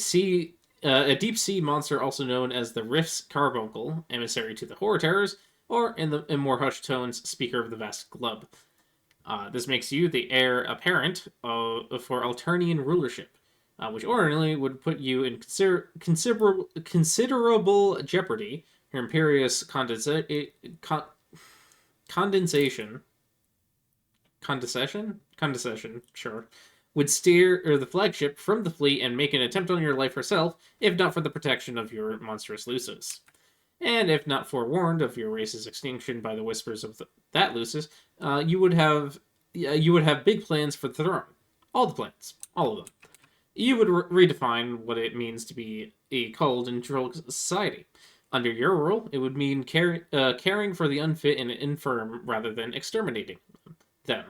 deep sea monster also known as the Rift's carbuncle, emissary to the horror terrors, or in more hushed tones, speaker of the vast glub. This makes you the heir apparent for Alternian rulership. which ordinarily would put you in considerable jeopardy. Your imperious condensation, sure, would steer the flagship from the fleet and make an attempt on your life herself, if not for the protection of your monstrous Lucis. And if not forewarned of your race's extinction by the whispers of that Lucis, you would have big plans for the throne. All the plans, all of them. You would redefine what it means to be a cold and controlled society. Under your rule, it would mean caring for the unfit and infirm rather than exterminating them.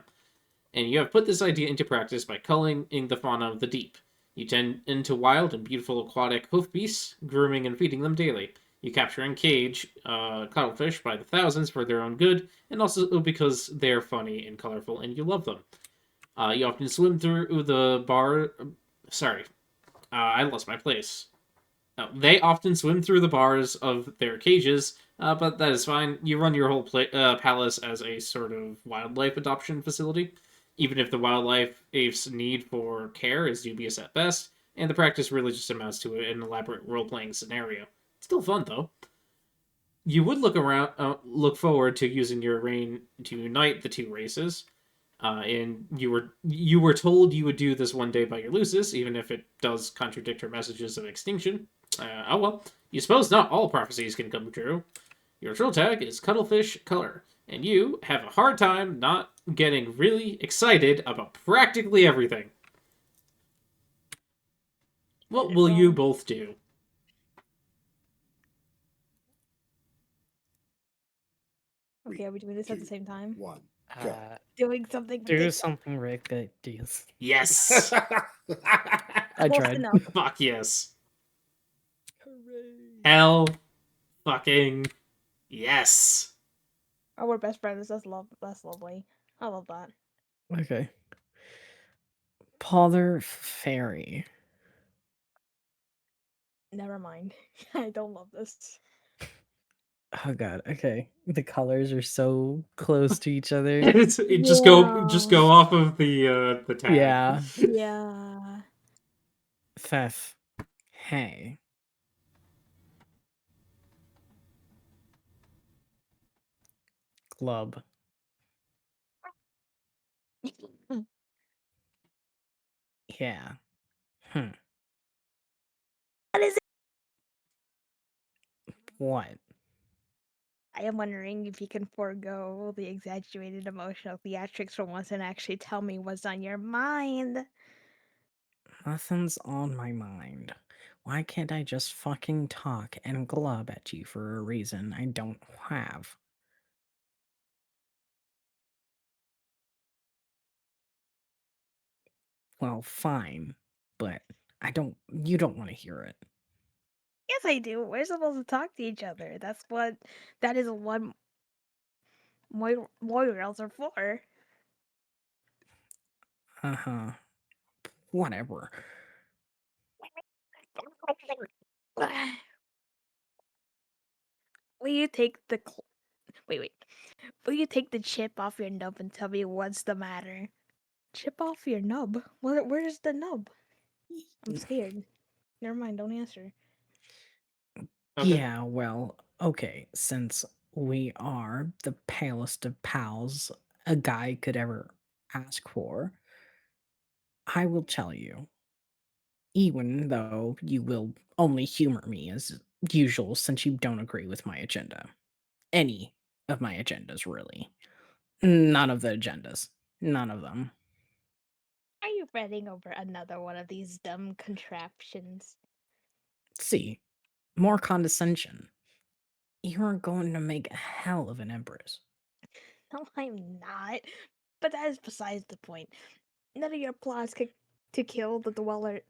And you have put this idea into practice by culling the fauna of the deep. You tend into wild and beautiful aquatic hoof beasts, grooming and feeding them daily. You capture and cage cuttlefish by the thousands for their own good, and also because they're funny and colorful and you love them. You often swim through the bar. Sorry, I lost my place. They often swim through the bars of their cages, but that is fine. You run your whole palace as a sort of wildlife adoption facility, even if the wildlife's need for care is dubious at best, and the practice really just amounts to an elaborate role-playing scenario. It's still fun, though. You would look forward to using your reign to unite the two races, and you were told you would do this one day by your Lucis, even if it does contradict her messages of extinction. Oh well. You suppose not all prophecies can come true. Your troll tag is Cuttlefish Color, and you have a hard time not getting really excited about practically everything. What will you both do? Okay, are we doing this at the same time? One. Go. Doing something Do ridiculous. something ridiculous. Yes. I Close tried. enough. Fuck yes. Hell fucking yes. Oh, we're best friends. That's lovely. I love that. Okay. Father Fairy. Never mind. I don't love this. Oh god. Okay. The colors are so close to each other. Just go off of the tag. Yeah. Yeah. Fef. Hey. Glub. Yeah. What is it? What? I am wondering if you can forego the exaggerated emotional theatrics for once and actually tell me what's on your mind. Nothing's on my mind. Why can't I just fucking talk and glub at you for a reason I don't have? Well, fine, but you don't want to hear it. Yes, I do. We're supposed to talk to each other. That is what Moirels are for. Uh-huh. Whatever. Will you take the wait? Will you take the chip off your nub and tell me what's the matter? Chip off your nub? Where's the nub? I'm scared. Never mind. Don't answer. Okay. Yeah, well, okay, since we are the palest of pals a guy could ever ask for, I will tell you. Even though you will only humor me as usual since you don't agree with my agenda. Any of my agendas, really. None of the agendas. None of them. Are you fretting over another one of these dumb contraptions? See, more condescension. You're going to make a hell of an empress. No, I'm not. But that is besides the point. None of your plots to kill the dweller.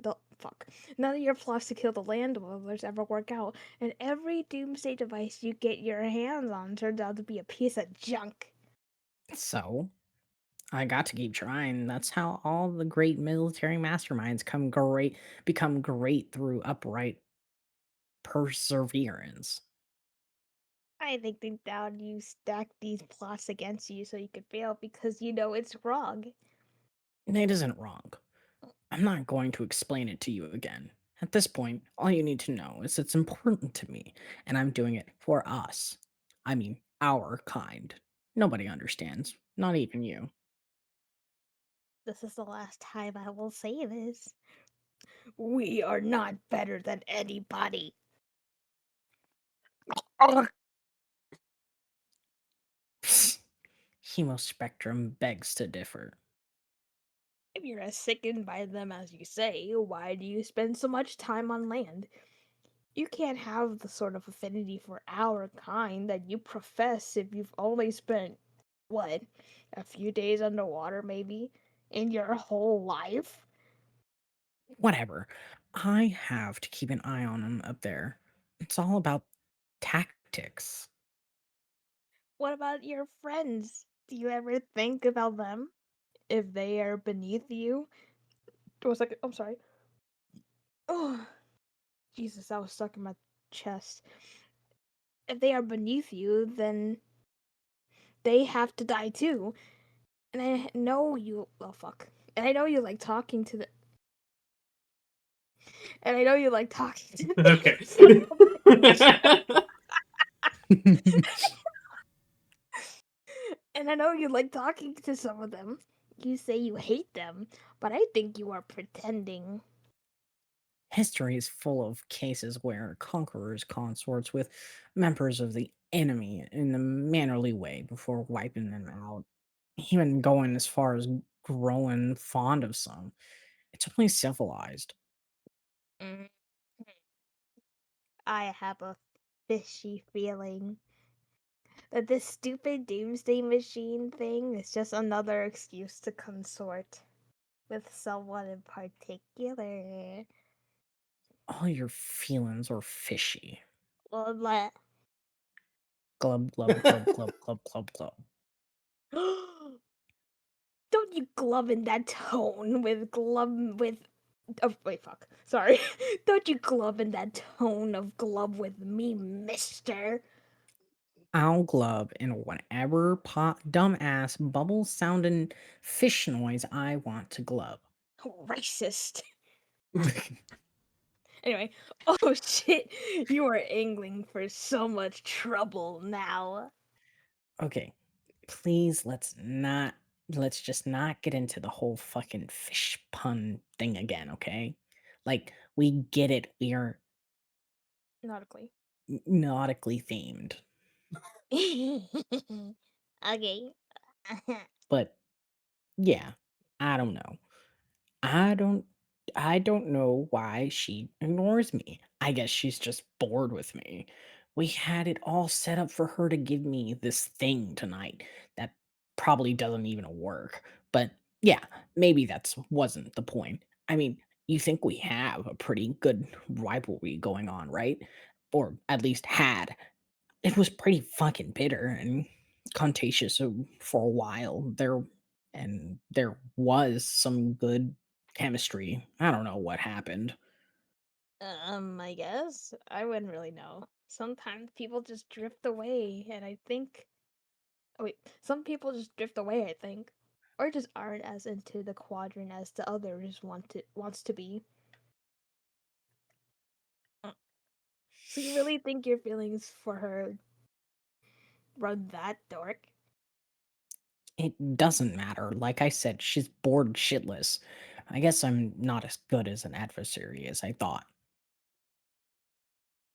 None of your plots to kill the land dwellers ever work out, and every doomsday device you get your hands on turns out to be a piece of junk. So, I got to keep trying. That's how all the great military masterminds become great through upright perseverance. I think deep down you stack these plots against you so you could fail because you know it's wrong. It isn't wrong. I'm not going to explain it to you again. At this point, all you need to know is it's important to me, and I'm doing it for us. I mean, our kind. Nobody understands, not even you. This is the last time I will say this. We are not better than anybody. Hemospectrum begs to differ. If you're as sickened by them as you say, why do you spend so much time on land? You can't have the sort of affinity for our kind that you profess if you've only spent, what, a few days underwater, maybe, in your whole life? Whatever. I have to keep an eye on him up there. It's all about tactics. What about your friends? Do you ever think about them? If they are beneath you? One second, I'm sorry. Oh, Jesus, that was stuck in my chest. If they are beneath you, then they have to die too. And I know you. Oh, fuck. And I know you like talking to the. And I know you like talking to the. Okay. And I know you like talking to some of them. You say you hate them, but I think you are pretending. History is full of cases where conquerors consorts with members of the enemy in a mannerly way before wiping them out, even going as far as growing fond of some. It's only civilized. Mm, I have a fishy feeling that this stupid doomsday machine thing is just another excuse to consort with someone in particular. All your feelings are fishy. Well, let. Glub, glub, glub, glub, glub, glub, glub. Don't you glub in that tone with glub with. Oh, wait, fuck. Sorry. Don't you glub in that tone of glub with me, mister. I'll glub in whatever dumbass bubble sounding fish noise I want to glub. Racist. Anyway, oh shit, you are angling for so much trouble now. Okay, please let's just not get into the whole fucking fish pun thing again, okay? Like we get it, we are Nautically. nautically themed, Okay. but yeah, I don't know. I don't I don't know why she ignores me. I guess she's just bored with me. We had it all set up for her to give me this thing tonight that probably doesn't even work. But yeah, maybe that's wasn't the point. I mean, you think we have a pretty good rivalry going on, right? Or at least had. It was pretty fucking bitter and contentious for a while. There was some good chemistry. I don't know what happened. I guess. I wouldn't really know. Sometimes people just drift away, and I think. Oh, wait. Some people just drift away, I think. Or just aren't as into the quadrant as the others wants to be. So you really think your feelings for her run that dark? It doesn't matter. Like I said, she's bored shitless. I guess I'm not as good as an adversary as I thought.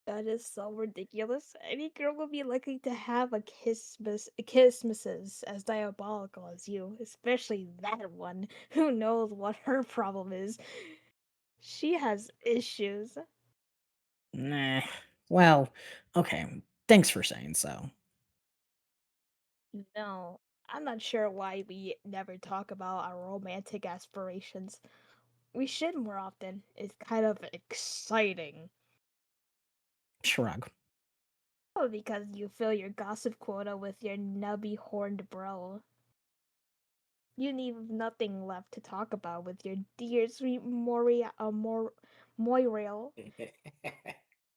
That is so ridiculous. Any girl would be lucky to have a kisses as diabolical as you, especially that one. Who knows what her problem is? She has issues. Nah. Well, okay. Thanks for saying so. No, I'm not sure why we never talk about our romantic aspirations. We should more often. It's kind of exciting. Shrug. Oh, because you fill your gossip quota with your nubby horned bro. You need nothing left to talk about with your dear sweet Moirail.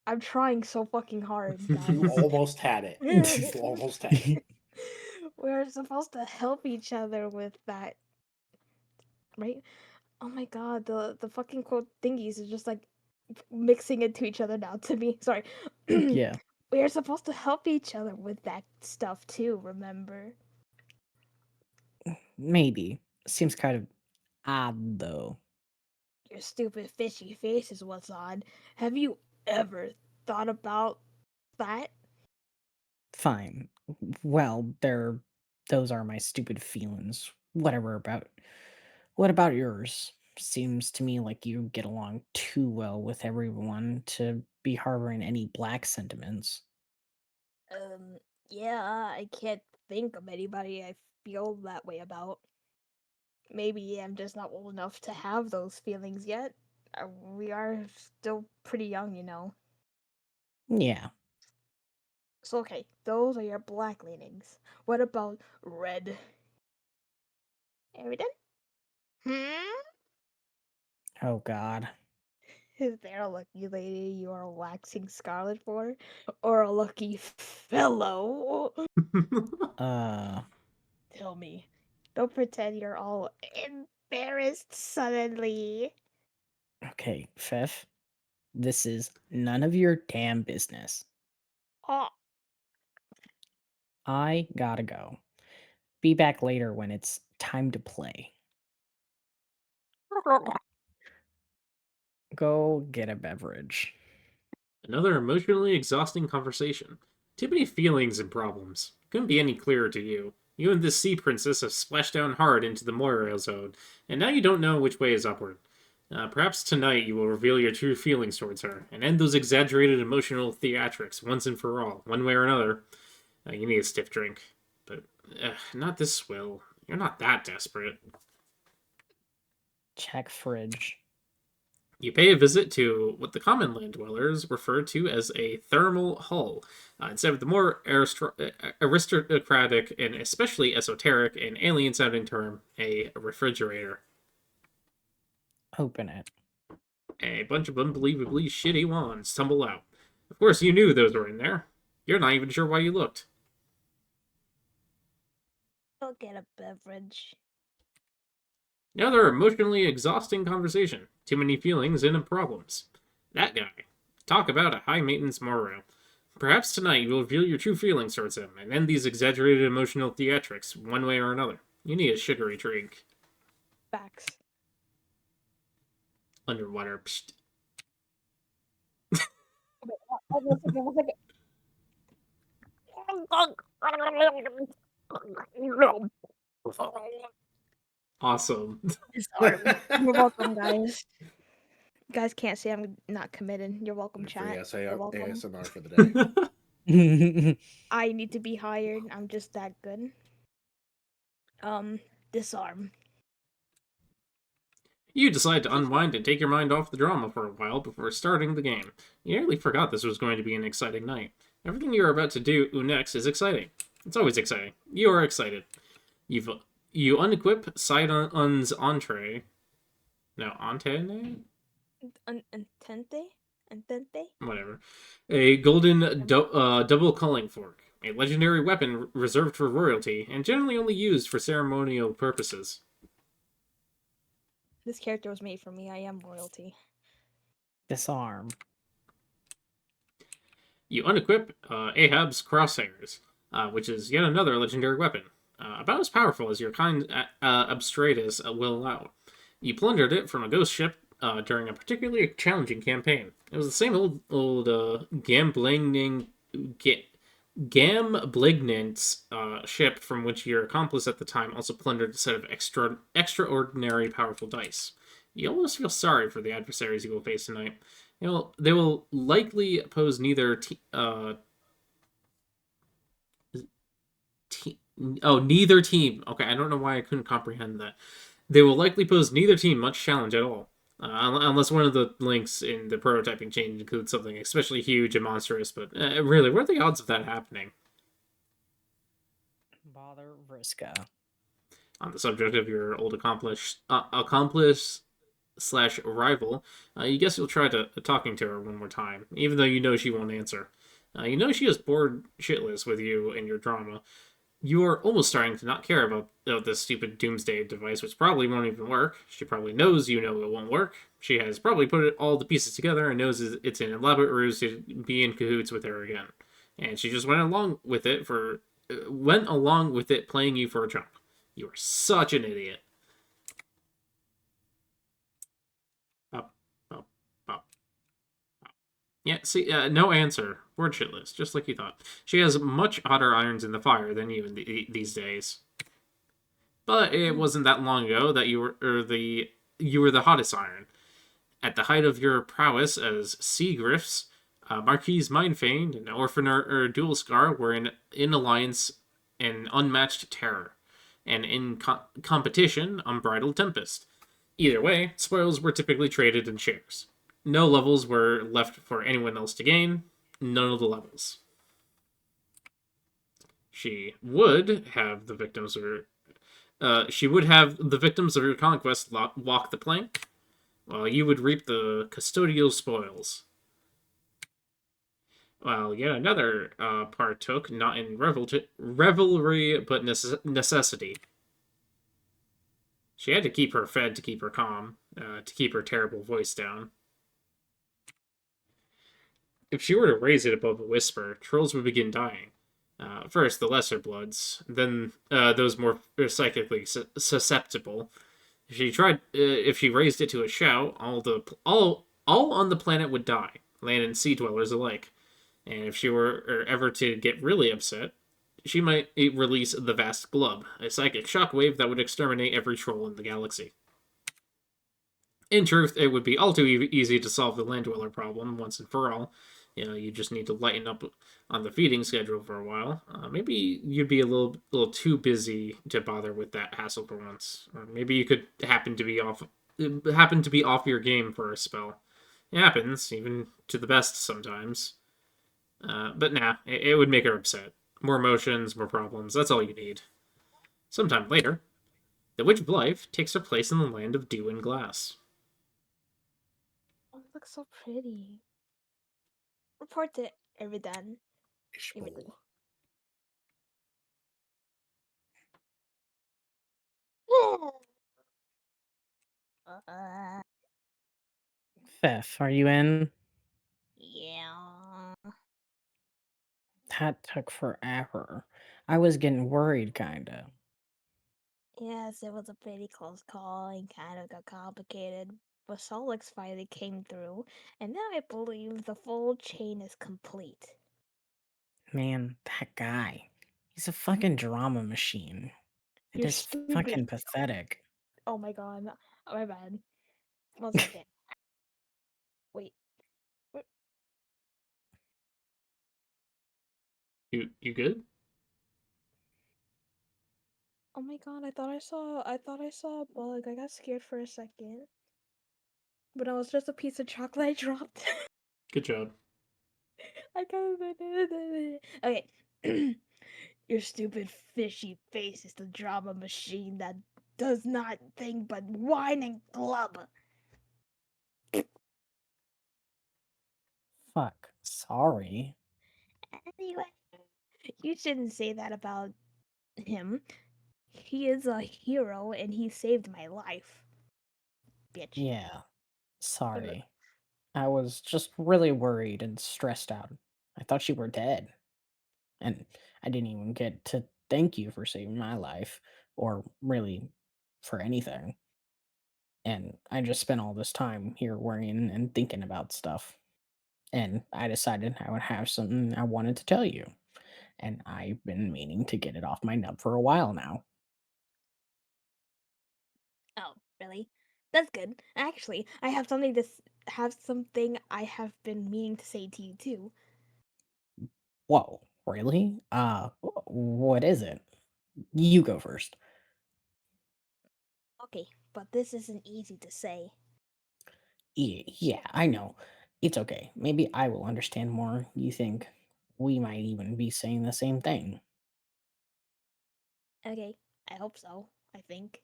I'm trying so fucking hard, You guys. almost had it. You almost had it. We're supposed to help each other with that, right? Oh my god, the fucking quote thingies is just like mixing into each other now to me. Sorry. Yeah, We are supposed to help each other with that stuff too, remember? maybe. Seems kind of odd, though. Your stupid fishy face is what's odd. Have you ever thought about that? Fine. Well, those are my stupid feelings. What about yours? Seems to me like you get along too well with everyone to be harboring any black sentiments. Um, yeah, I can't think of anybody I feel that way about. Maybe I'm just not old enough to have those feelings yet. We are still pretty young, you know. Yeah. So, okay, those are your black leanings. What about red? Everything? Hmm? Oh God. Is there a lucky lady you are waxing scarlet for? Or a lucky fellow? Uh. Tell me. Don't pretend you're all embarrassed suddenly. Okay, Fef. This is none of your damn business. Oh, I gotta go. Be back later when it's time to play. Go get a beverage. Another emotionally exhausting conversation. Too many feelings and problems. Couldn't be any clearer to you. You and this sea princess have splashed down hard into the moral zone, and now you don't know which way is upward. Perhaps tonight you will reveal your true feelings towards her, and end those exaggerated emotional theatrics once and for all, one way or another. You need a stiff drink. But, not this swill. You're not that desperate. Check fridge. You pay a visit to what the common land dwellers refer to as a thermal hull, instead of the more aristocratic and especially esoteric and alien sounding term, a refrigerator. Open it. A bunch of unbelievably shitty wands tumble out. Of course, you knew those were in there. You're not even sure why you looked. go get a beverage. Another emotionally exhausting conversation. Too many feelings and problems. That guy. Talk about a high maintenance morale. Perhaps tonight you will reveal your true feelings towards him and end these exaggerated emotional theatrics one way or another. You need a sugary drink. Facts. Underwater. Psst. One second, 1 second. Awesome. Sorry. You're welcome, guys. You guys can't say I'm not committed. You're welcome, Free chat. You're welcome. ASMR for the day. I need to be hired. I'm just that good. Disarm. You decide to unwind and take your mind off the drama for a while before starting the game. You nearly forgot this was going to be an exciting night. Everything you are about to do next is exciting. It's always exciting. You are excited. You unequip Sidon's entree. No, antenne? Entente? Entente? Whatever. A golden double culling fork. A legendary weapon reserved for royalty and generally only used for ceremonial purposes. This character was made for me. I am royalty. Disarm. You unequip Ahab's crosshairs, which is yet another legendary weapon. About as powerful as your kind abstratus will allow. You plundered it from a ghost ship during a particularly challenging campaign. It was the same old gamblignant ship from which your accomplice at the time also plundered a set of extraordinary powerful dice. You almost feel sorry for the adversaries you will face tonight. They will likely pose neither neither team. Okay, I don't know why I couldn't comprehend that. They will likely pose neither team much challenge at all. Unless one of the links in the prototyping chain includes something especially huge and monstrous, but really, what are the odds of that happening? Bother Vriska. On the subject of your old accomplice / rival, you guess you'll try talking to her one more time, even though you know she won't answer. You know she is bored shitless with you and your drama. You are almost starting to not care about this stupid doomsday device, which probably won't even work. She probably knows you know it won't work. She has probably put all the pieces together and knows it's an elaborate ruse to be in cahoots with her again. And she just went along with it, playing you for a trump. You are such an idiot. Up, up, up. Yeah, see, no answer. Word shitless, just like you thought. She has much hotter irons in the fire than you these days. But it wasn't that long ago that you were the hottest iron. At the height of your prowess as sea griffs, Marquise Mindfane and Orphan or Dual Scar were in alliance and unmatched terror, and in competition, Unbridled Tempest. Either way, spoils were typically traded in shares. No levels were left for anyone else to gain. None of the levels. She would have the victims of her conquest walk the plank, while you would reap the custodial spoils. While yet another partook not in revelry but necessity. She had to keep her fed to keep her calm, to keep her terrible voice down. If she were to raise it above a whisper, trolls would begin dying. First, the lesser bloods, then those more psychically susceptible. If she raised it to a shout, all on the planet would die, land and sea dwellers alike. And if she were ever to get really upset, she might release the vast glub, a psychic shockwave that would exterminate every troll in the galaxy. In truth, it would be all too easy to solve the land dweller problem once and for all. You just need to lighten up on the feeding schedule for a while. Maybe you'd be a little too busy to bother with that hassle for once. Or maybe you could happen to be off your game for a spell. It happens, even to the best sometimes. But nah, it would make her upset. More emotions, more problems. That's all you need. Sometime later, the Witch of Life takes her place in the land of dew and glass. Oh, it looks so pretty. Report to Eridan. Ishbul. Fef, are you in? Yeah. That took forever. I was getting worried, kinda. Yes, it was a pretty close call and kind of got complicated. But Sollux finally came through, and now I believe the full chain is complete. Man, that guy. He's a fucking drama machine. It You're is stupid. fucking pathetic. Oh my god. Oh, my bad. 1 second. Wait. What? You good? Oh my god, I thought I saw a bug. I got scared for a second. But it was just a piece of chocolate I dropped. Good job. I got Okay. Your stupid fishy face is the drama machine that does not think but whine and glub. Fuck. Sorry. Anyway, you shouldn't say that about him. He is a hero and he saved my life. Bitch. Yeah. Okay. Sorry. I was just really worried and stressed out. I thought you were dead. And I didn't even get to thank you for saving my life, or really for anything. And I just spent all this time here worrying and thinking about stuff. And I decided I would have something I wanted to tell you. And I've been meaning to get it off my nub for a while now. Oh, really? That's good. Actually, I have something have something I have been meaning to say to you too. Whoa, really? What is it? You go first. Okay, but this isn't easy to say. Yeah, I know. It's okay. Maybe I will understand more. You think we might even be saying the same thing. Okay, I hope so. I think.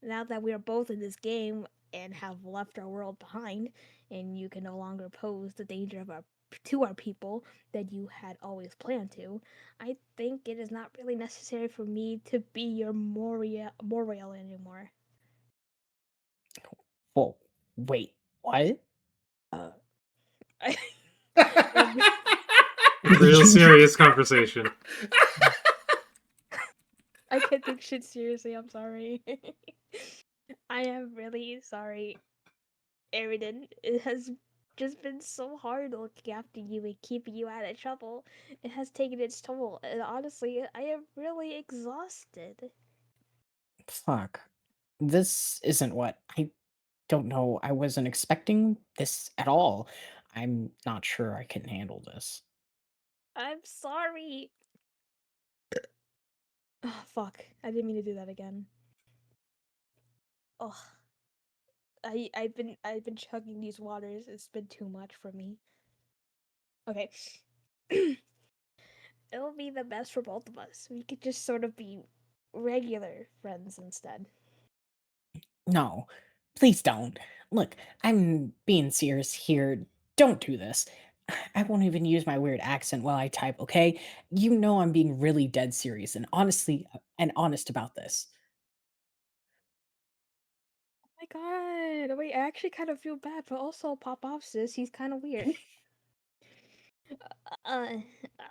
Now that we are both in this game and have left our world behind, and you can no longer pose the danger of our to our people that you had always planned to, I think it is not really necessary for me to be your Moriel anymore. Whoa, wait, what? Uh, I, Real serious conversation. I can't take shit seriously. I'm sorry. I am really sorry, Aridin. It has just been so hard looking after you and keeping you out of trouble. It has taken its toll, and honestly, I am really exhausted. Fuck. This isn't what I don't know. I wasn't expecting this at all. I'm not sure I can handle this. I'm sorry. Oh, fuck. I didn't mean to do that again. Ugh. I've been chugging these waters. It's been too much for me. Okay. It'll be the best for both of us. We could just sort of be regular friends instead. No, please don't. Look, I'm being serious here. Don't do this. I won't even use my weird accent while I type, okay? You know I'm being really dead serious and honest about this. Oh my god. Wait, I actually kind of feel bad, but also pop off, sis. He's kind of weird. uh,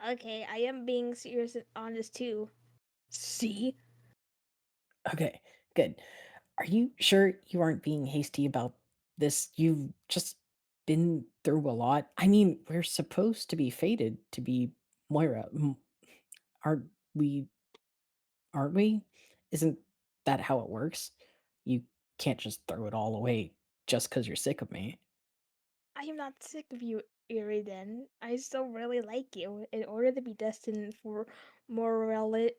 okay, I am being serious and honest too. See? Okay, good. Are you sure you aren't being hasty about this? You've just been through a lot. I mean, we're supposed to be fated to be Moira. Aren't we? Aren't we? Isn't that how it works? You can't just throw it all away just because you're sick of me. I am not sick of you, Iridan. I still really like you. In order to be destined for more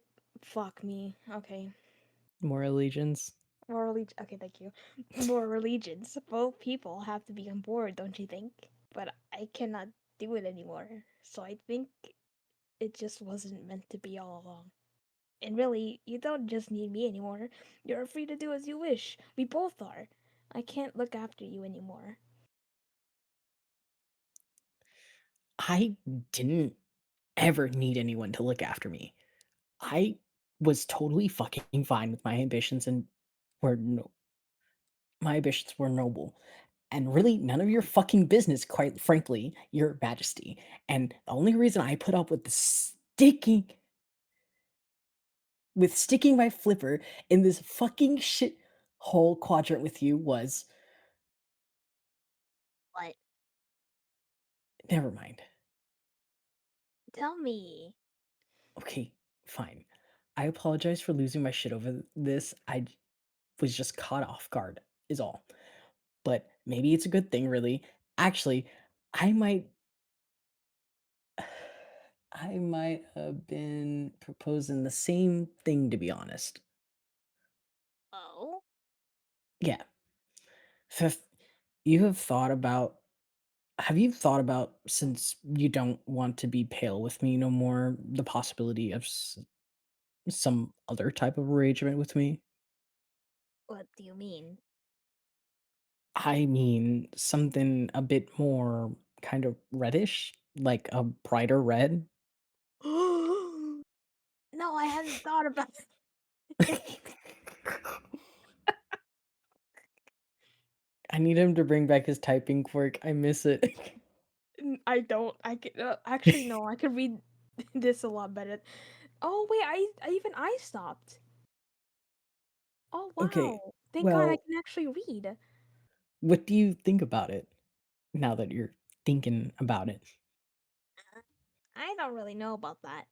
fuck me. Okay. More allegiance. More religion. Okay, thank you. More religions. Both people have to be on board, don't you think? But I cannot do it anymore. So I think it just wasn't meant to be all along. And really, you don't just need me anymore. You're free to do as you wish. We both are. I can't look after you anymore. I didn't ever need anyone to look after me. I was totally fucking fine with my ambitions and were no my ambitions were noble. And really none of your fucking business, quite frankly, your majesty. And the only reason I put up with the sticking my flipper in this fucking shit hole quadrant with you was What? never mind. Tell me. Okay, fine. I apologize for losing my shit over this. Was just caught off guard, is all. But maybe it's a good thing, really. Actually, I might. I might have been proposing the same thing, to be honest. Oh? Yeah. Fif, you have thought about. Have you thought about, since you don't want to be pale with me no more, the possibility of some other type of arrangement with me? What do you mean? I mean, something a bit more kind of reddish, like a brighter red. No, I hadn't thought about it. I need him to bring back his typing quirk. I miss it. I don't. I can actually no. I could read this a lot better. Oh wait, I stopped. Oh Okay, wow! Thank God I well, can actually read. what do you think about it now that you're thinking about it? I don't really know about that.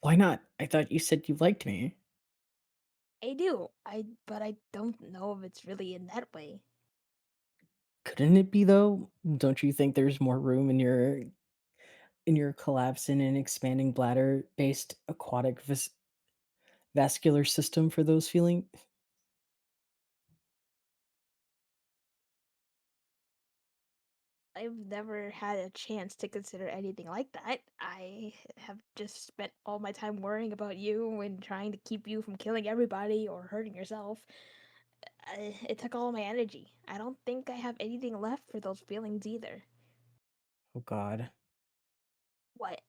Why not? I thought you said you liked me. I do. But I don't know if it's really in that way. Couldn't it be though? Don't you think there's more room in your collapsing and expanding bladder based aquatic vascular system for those feeling? I've never had a chance to consider anything like that. I have just spent all my time worrying about you and trying to keep you from killing everybody or hurting yourself. It took all my energy. I don't think I have anything left for those feelings either. Oh god. What?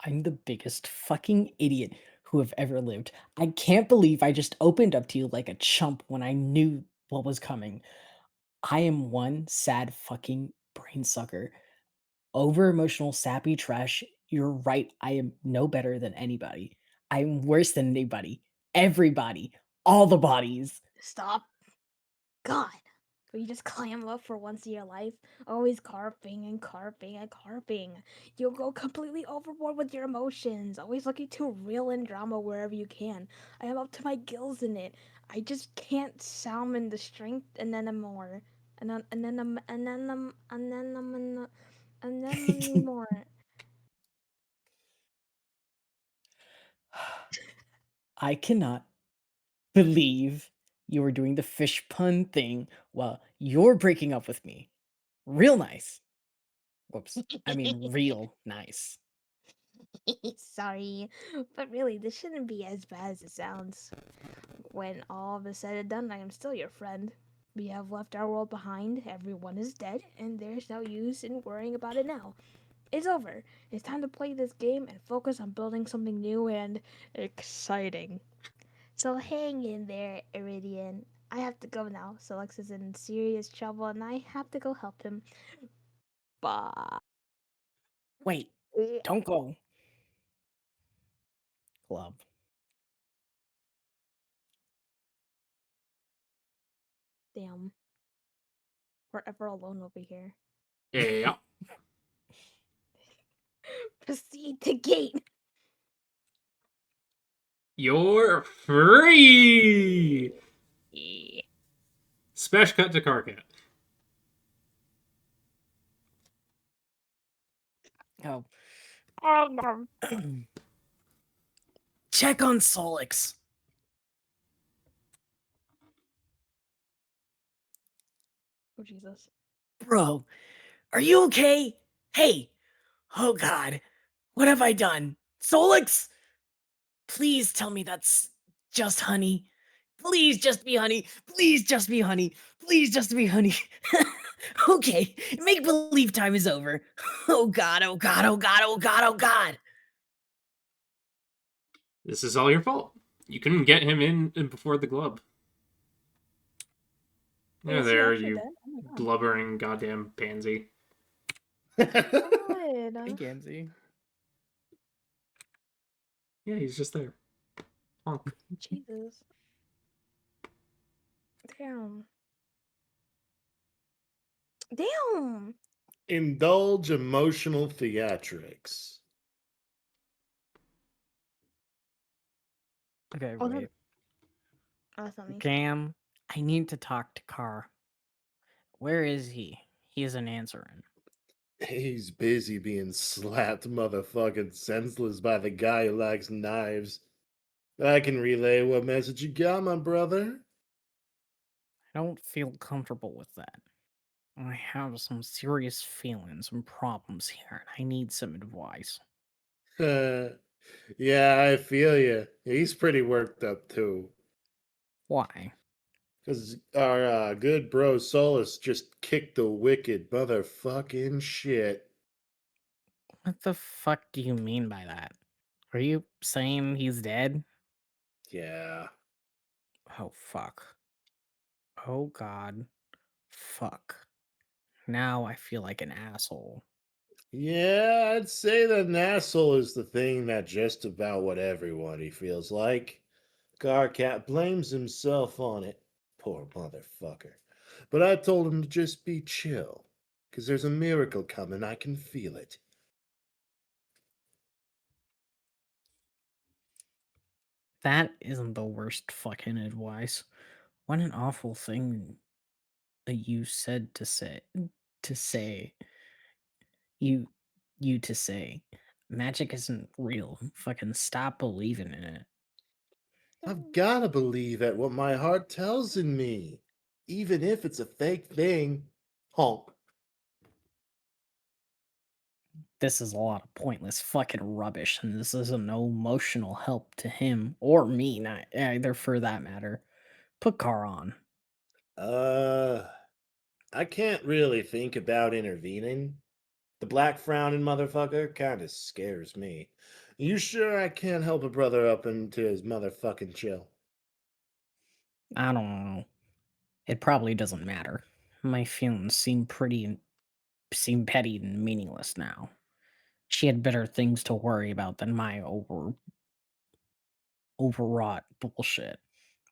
I'm the biggest fucking idiot who have ever lived. I can't believe I just opened up to you like a chump when I knew what was coming. I am one sad fucking brain sucker. Over emotional, sappy trash. You're right. I am no better than anybody. I'm worse than anybody. Everybody. All the bodies. Stop. God. Will you just clam up for once in your life? Always carping and carping and carping. You'll go completely overboard with your emotions. Always looking to reel in drama wherever you can. I am up to my gills in it. I just can't salmon the strength and then more. And then anymore. I cannot believe you are doing the fish pun thing while you're breaking up with me. Real nice. Whoops. I mean, real nice. Sorry, but really, this shouldn't be as bad as it sounds. When all is said and done, I am still your friend. We have left our world behind, everyone is dead, and there's no use in worrying about it now. It's over. It's time to play this game and focus on building something new and exciting. So hang in there, Iridian. I have to go now. Sollux is in serious trouble and I have to go help him. Bye. Wait, don't go. Club. Damn. Forever alone over here. Yeah. Proceed to gate. You're free! Yeah. Smash cut to Karkat. Oh. Oh no. Check on Sollux. Oh Jesus. Bro, are you okay? Hey! Oh god. What have I done? Sollux? Please tell me that's just honey. Please just be honey. Please just be honey. Please just be honey. Okay, make believe time is over. Oh god, oh god, oh god, oh god, oh god. This is all your fault. You couldn't get him in before the glove. Yeah, Is he there, actually you dead? Oh my god. blubbering goddamn pansy. Hey, Good. Gansey. Yeah, he's just there. Honk. Jesus. Damn. Damn. Indulge emotional theatrics. Okay, Oh, wait. that's not me. Cam, I need to talk to Carr. Where is he? He isn't answering. He's busy being slapped motherfucking senseless by the guy who likes knives. I can relay what message you got, my brother. I don't feel comfortable with that. I have some serious feelings and problems here, and I need some advice. Yeah, I feel you. He's pretty worked up too. Why? Because our good bro Solus just kicked the wicked motherfucking shit. What the fuck do you mean by that? Are you saying he's dead? Yeah. Oh, fuck. Oh, God. Fuck. Now I feel like an asshole. Yeah, I'd say that an asshole is the thing that just about what everybody feels like. Karkat blames himself on it. Poor motherfucker. But I told him to just be chill. Because there's a miracle coming, I can feel it. That isn't the worst fucking advice. What an awful thing that you said to say. To say. You. You to say. Magic isn't real. Fucking stop believing in it. I've gotta believe at what my heart tells in me. Even if it's a fake thing. Honk. This is a lot of pointless fucking rubbish, and this isn't no emotional help to him or me, not either for that matter. Put Car on. Uh, I can't really think about intervening. The black frowning motherfucker kinda scares me. You sure I can't help a brother up into his motherfucking chill? I don't know. It probably doesn't matter. My feelings seem petty and meaningless now. She had better things to worry about than my overwrought bullshit,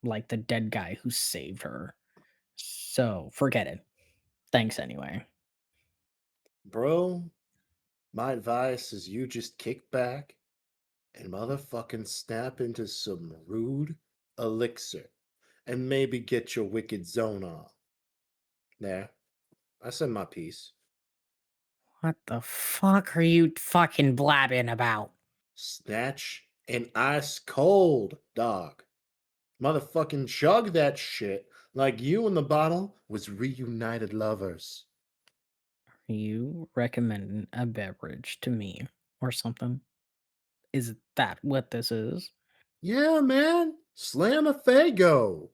like the dead guy who saved her. So forget it. Thanks anyway. Bro, my advice is you just kick back and motherfucking snap into some rude elixir and maybe get your wicked zone on. There, I said my piece. What the fuck are you fucking blabbing about? Snatch and ice cold, dog. Motherfucking chug that shit like you and the bottle was reunited lovers. Are you recommending a beverage to me or something? Is that what this is? Yeah, man. Slam a fago.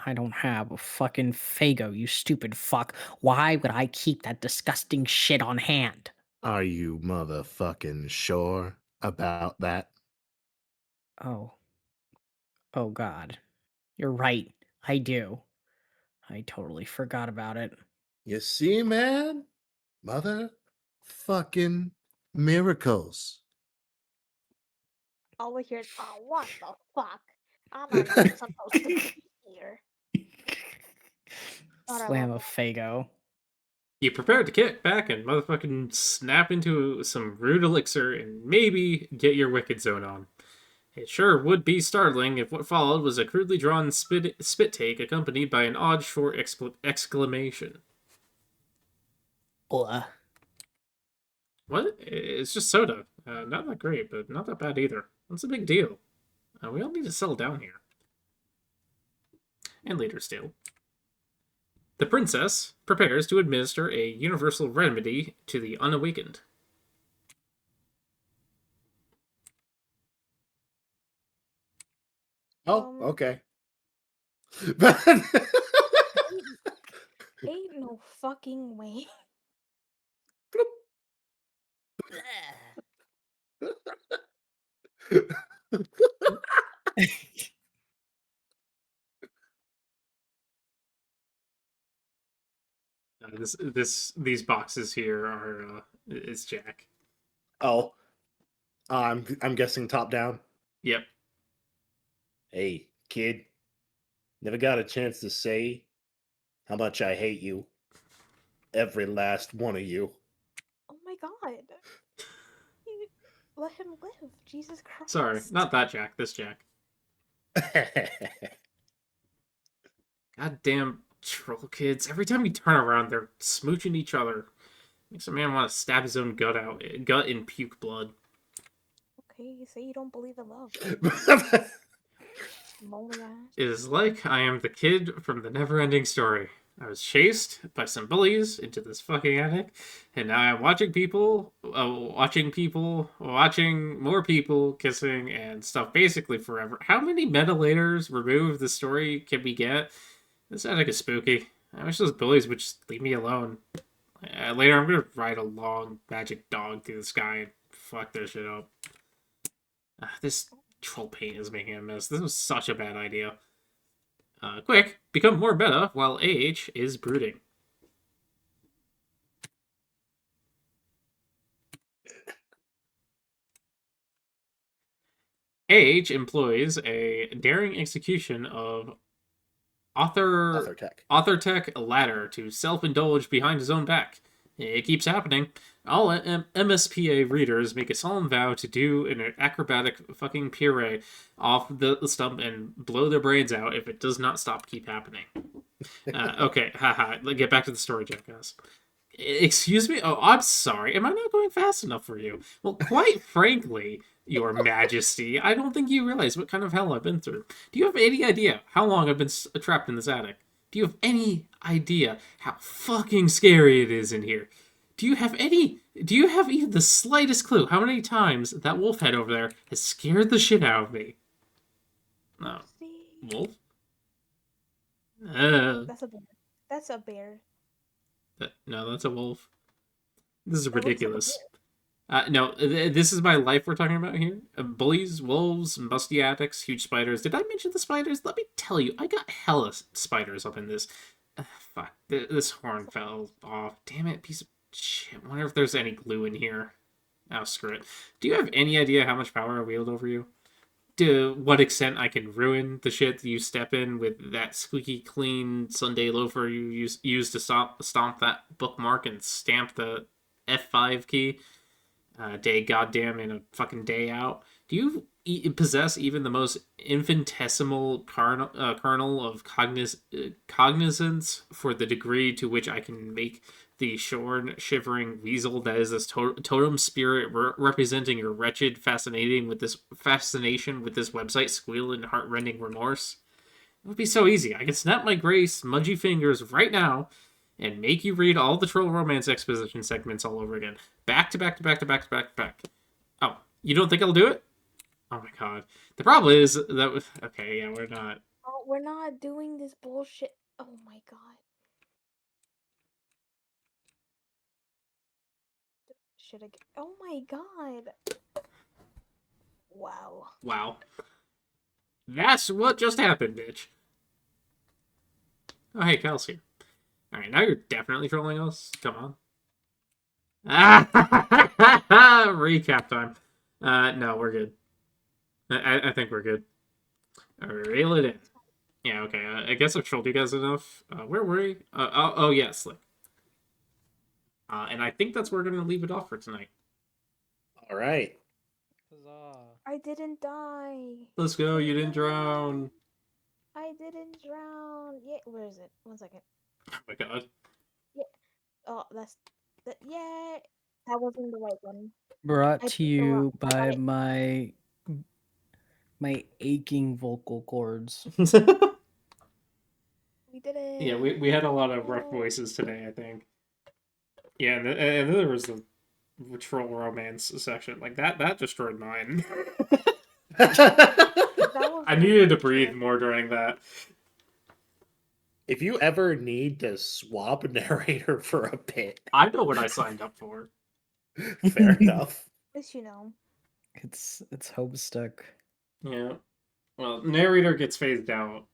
I don't have a fucking Fago, you stupid fuck. Why would I keep that disgusting shit on hand? Are you motherfucking sure about that? Oh. Oh god. You're right. I do. I totally forgot about it. You see, man? Motherfucking miracles. All we hear is, oh, what the fuck? I'm not even supposed to be here. God, I Slam love a Fago. You prepare to kick back and motherfucking snap into some rude elixir and maybe get your wicked zone on. It sure would be startling if what followed was a crudely drawn spit take accompanied by an odd short exclamation. Blah. What? It's just soda. Not that great, but not that bad either. What's the big deal? We all need to settle down here. And later still. The princess prepares to administer a universal remedy to the unawakened. Oh, Um, okay. ain't no fucking way. These boxes here are it's Jack. Oh, I'm guessing top down. Yep. Hey, kid. Never got a chance to say how much I hate you. Every last one of you. Oh my god. You let him live, Jesus Christ. Sorry, not that Jack. This Jack. Goddamn troll kids! Every time you turn around, they're smooching each other. Makes a man want to stab his own gut and puke blood. Okay, you say you don't believe in love. Moldy ass. It is like I am the kid from the never-ending story. I was chased by some bullies into this fucking attic, and now I'm watching more people kissing and stuff basically forever. How many meta layers removed the story can we get? This attic is spooky. I wish those bullies would just leave me alone. Later, I'm gonna ride a long magic dog through the sky and fuck their shit up. This troll paint is making a mess. This was such a bad idea. Quick, become more meta while AH is brooding. AH employs a daring execution of Author Tech ladder to self-indulge behind his own back. It keeps happening. All MSPA readers make a solemn vow to do an acrobatic fucking puree off the stump and blow their brains out if it does not keep happening. Okay, haha. Let's get back to the story, jackass. Excuse me? Oh, I'm sorry. Am I not going fast enough for you? Well, quite frankly, Your Majesty, I don't think you realize what kind of hell I've been through. Do you have any idea how long I've been trapped in this attic? Do you have any idea how fucking scary it is in here? Do you have even the slightest clue how many times that wolf head over there has scared the shit out of me? No. See? Wolf? That's a bear. That's a bear. No, that's a wolf. This is That looks like a ridiculous. No, this is my life we're talking about here. Bullies, wolves, musty attics, huge spiders. Did I mention the spiders? Let me tell you, I got hella spiders up in this. Fuck, this horn fell off. Damn it, piece of shit. Wonder if there's any glue in here. Oh, screw it. Do you have any idea how much power I wield over you? To what extent I can ruin the shit that you step in with that squeaky clean Sunday loafer you use to stomp that bookmark and stamp the F5 key? Day goddamn in a fucking day out. Do you possess even the most infinitesimal kernel of cognizance for the degree to which I can make the shorn, shivering weasel that is this totem spirit representing your wretched fascination with this website squeal in heartrending remorse? It would be so easy. I could snap my gray, smudgy fingers right now and make you read all the troll romance exposition segments all over again. Back to back to back to back to back to back. Oh, you don't think I'll do it? Oh my god. The problem is that... Okay, yeah, we're not... Oh, we're not doing this bullshit. Oh my god. Should I get... Oh my god. Wow. Wow. That's what just happened, bitch. Oh, hey, Cal's here. Alright, now you're definitely trolling us. Come on. Recap time. No, we're good. I think we're good. Reel it in. Yeah, okay. I guess I've trolled you guys enough. Where were we? Oh, yeah, Slick. And I think that's where we're going to leave it off for tonight. All right. I didn't die. Let's go. You didn't drown. I didn't drown. Yeah, where is it? 1 second. Oh my god. Oh, that's... yeah. That wasn't the right one. Brought I to picked the you wrong- I by got it. my aching vocal cords. We did it. Yeah, we had a lot of rough voices today, I think. Yeah, and then there was the troll romance section. Like, that destroyed mine. I needed to breathe more during that. If you ever need to swap narrator for a bit, I know what I signed up for. fair enough. At least you know. It's Homestuck. Yeah. Well, narrator gets phased out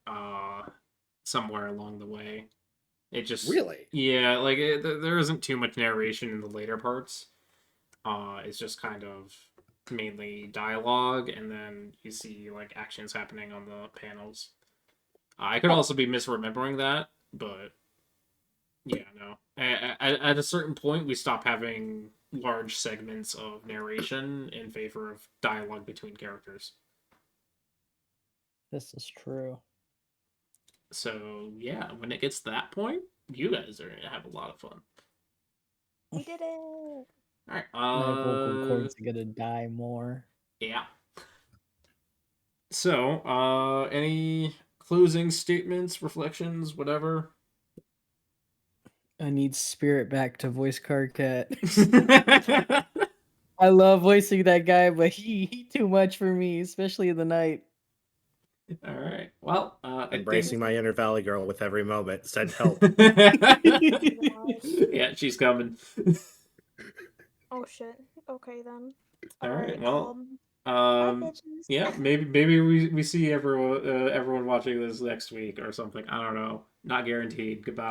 somewhere along the way. It just... Really? Yeah, like, there isn't too much narration in the later parts. It's just kind of mainly dialogue, and then you see, like, actions happening on the panels. I could also be misremembering that, but yeah, no. At a certain point, we stop having large segments of narration in favor of dialogue between characters. This is true. So yeah, when it gets to that point, you guys are gonna have a lot of fun. We did it. All right. My vocal cords are gonna die more. Yeah. So, any closing statements, reflections, whatever? I need spirit back to voice Karkat. I love voicing that guy, but he too much for me, especially in the night. All right. Well, Embracing my inner valley girl with every moment. Send help. Yeah, she's coming. Oh shit. Okay then. All right. Alright, Well, bye, bitches. yeah, maybe we see everyone watching this next week or something. I don't know. Not guaranteed. Goodbye.